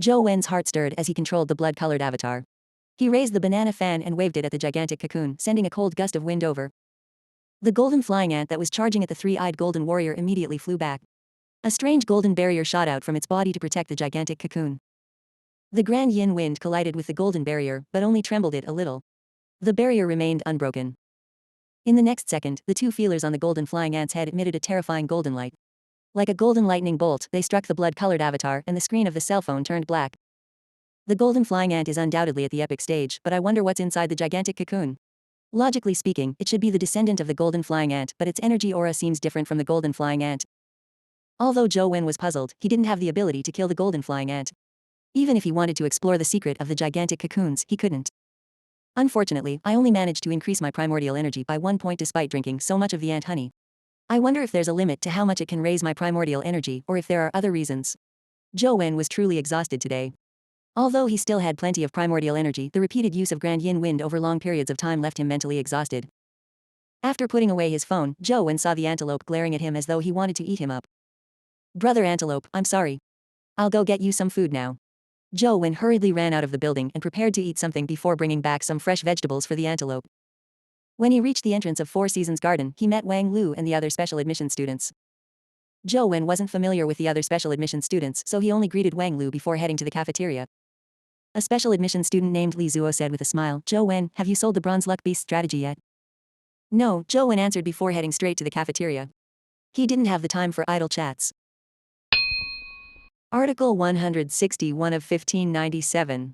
Zhou Wen's heart stirred as he controlled the blood-colored avatar. He raised the banana fan and waved it at the gigantic cocoon, sending a cold gust of wind over. The golden flying ant that was charging at the three-eyed golden warrior immediately flew back. A strange golden barrier shot out from its body to protect the gigantic cocoon. The Grand Yin Wind collided with the golden barrier, but only trembled it a little. The barrier remained unbroken. In the next second, the two feelers on the golden flying ant's head emitted a terrifying golden light. Like a golden lightning bolt, they struck the blood-colored avatar, and the screen of the cell phone turned black. The golden flying ant is undoubtedly at the epic stage, but I wonder what's inside the gigantic cocoon. Logically speaking, it should be the descendant of the golden flying ant, but its energy aura seems different from the golden flying ant. Although Zhou Wen was puzzled, he didn't have the ability to kill the golden flying ant. Even if he wanted to explore the secret of the gigantic cocoons, he couldn't. Unfortunately, I only managed to increase my primordial energy by 1 point despite drinking so much of the ant honey. I wonder if there's a limit to how much it can raise my primordial energy, or if there are other reasons. Zhou Wen was truly exhausted today. Although he still had plenty of primordial energy, the repeated use of Grand Yin Wind over long periods of time left him mentally exhausted. After putting away his phone, Zhou Wen saw the antelope glaring at him as though he wanted to eat him up. Brother Antelope, I'm sorry. I'll go get you some food now. Zhou Wen hurriedly ran out of the building and prepared to eat something before bringing back some fresh vegetables for the antelope. When he reached the entrance of Four Seasons Garden, he met Wang Lu and the other special admission students. Zhou Wen wasn't familiar with the other special admission students, so he only greeted Wang Lu before heading to the cafeteria. A special admission student named Li Zuo said with a smile, Zhou Wen, have you sold the Bronze Luck Beast strategy yet? No, Zhou Wen answered before heading straight to the cafeteria. He didn't have the time for idle chats. Article 161 of 1597.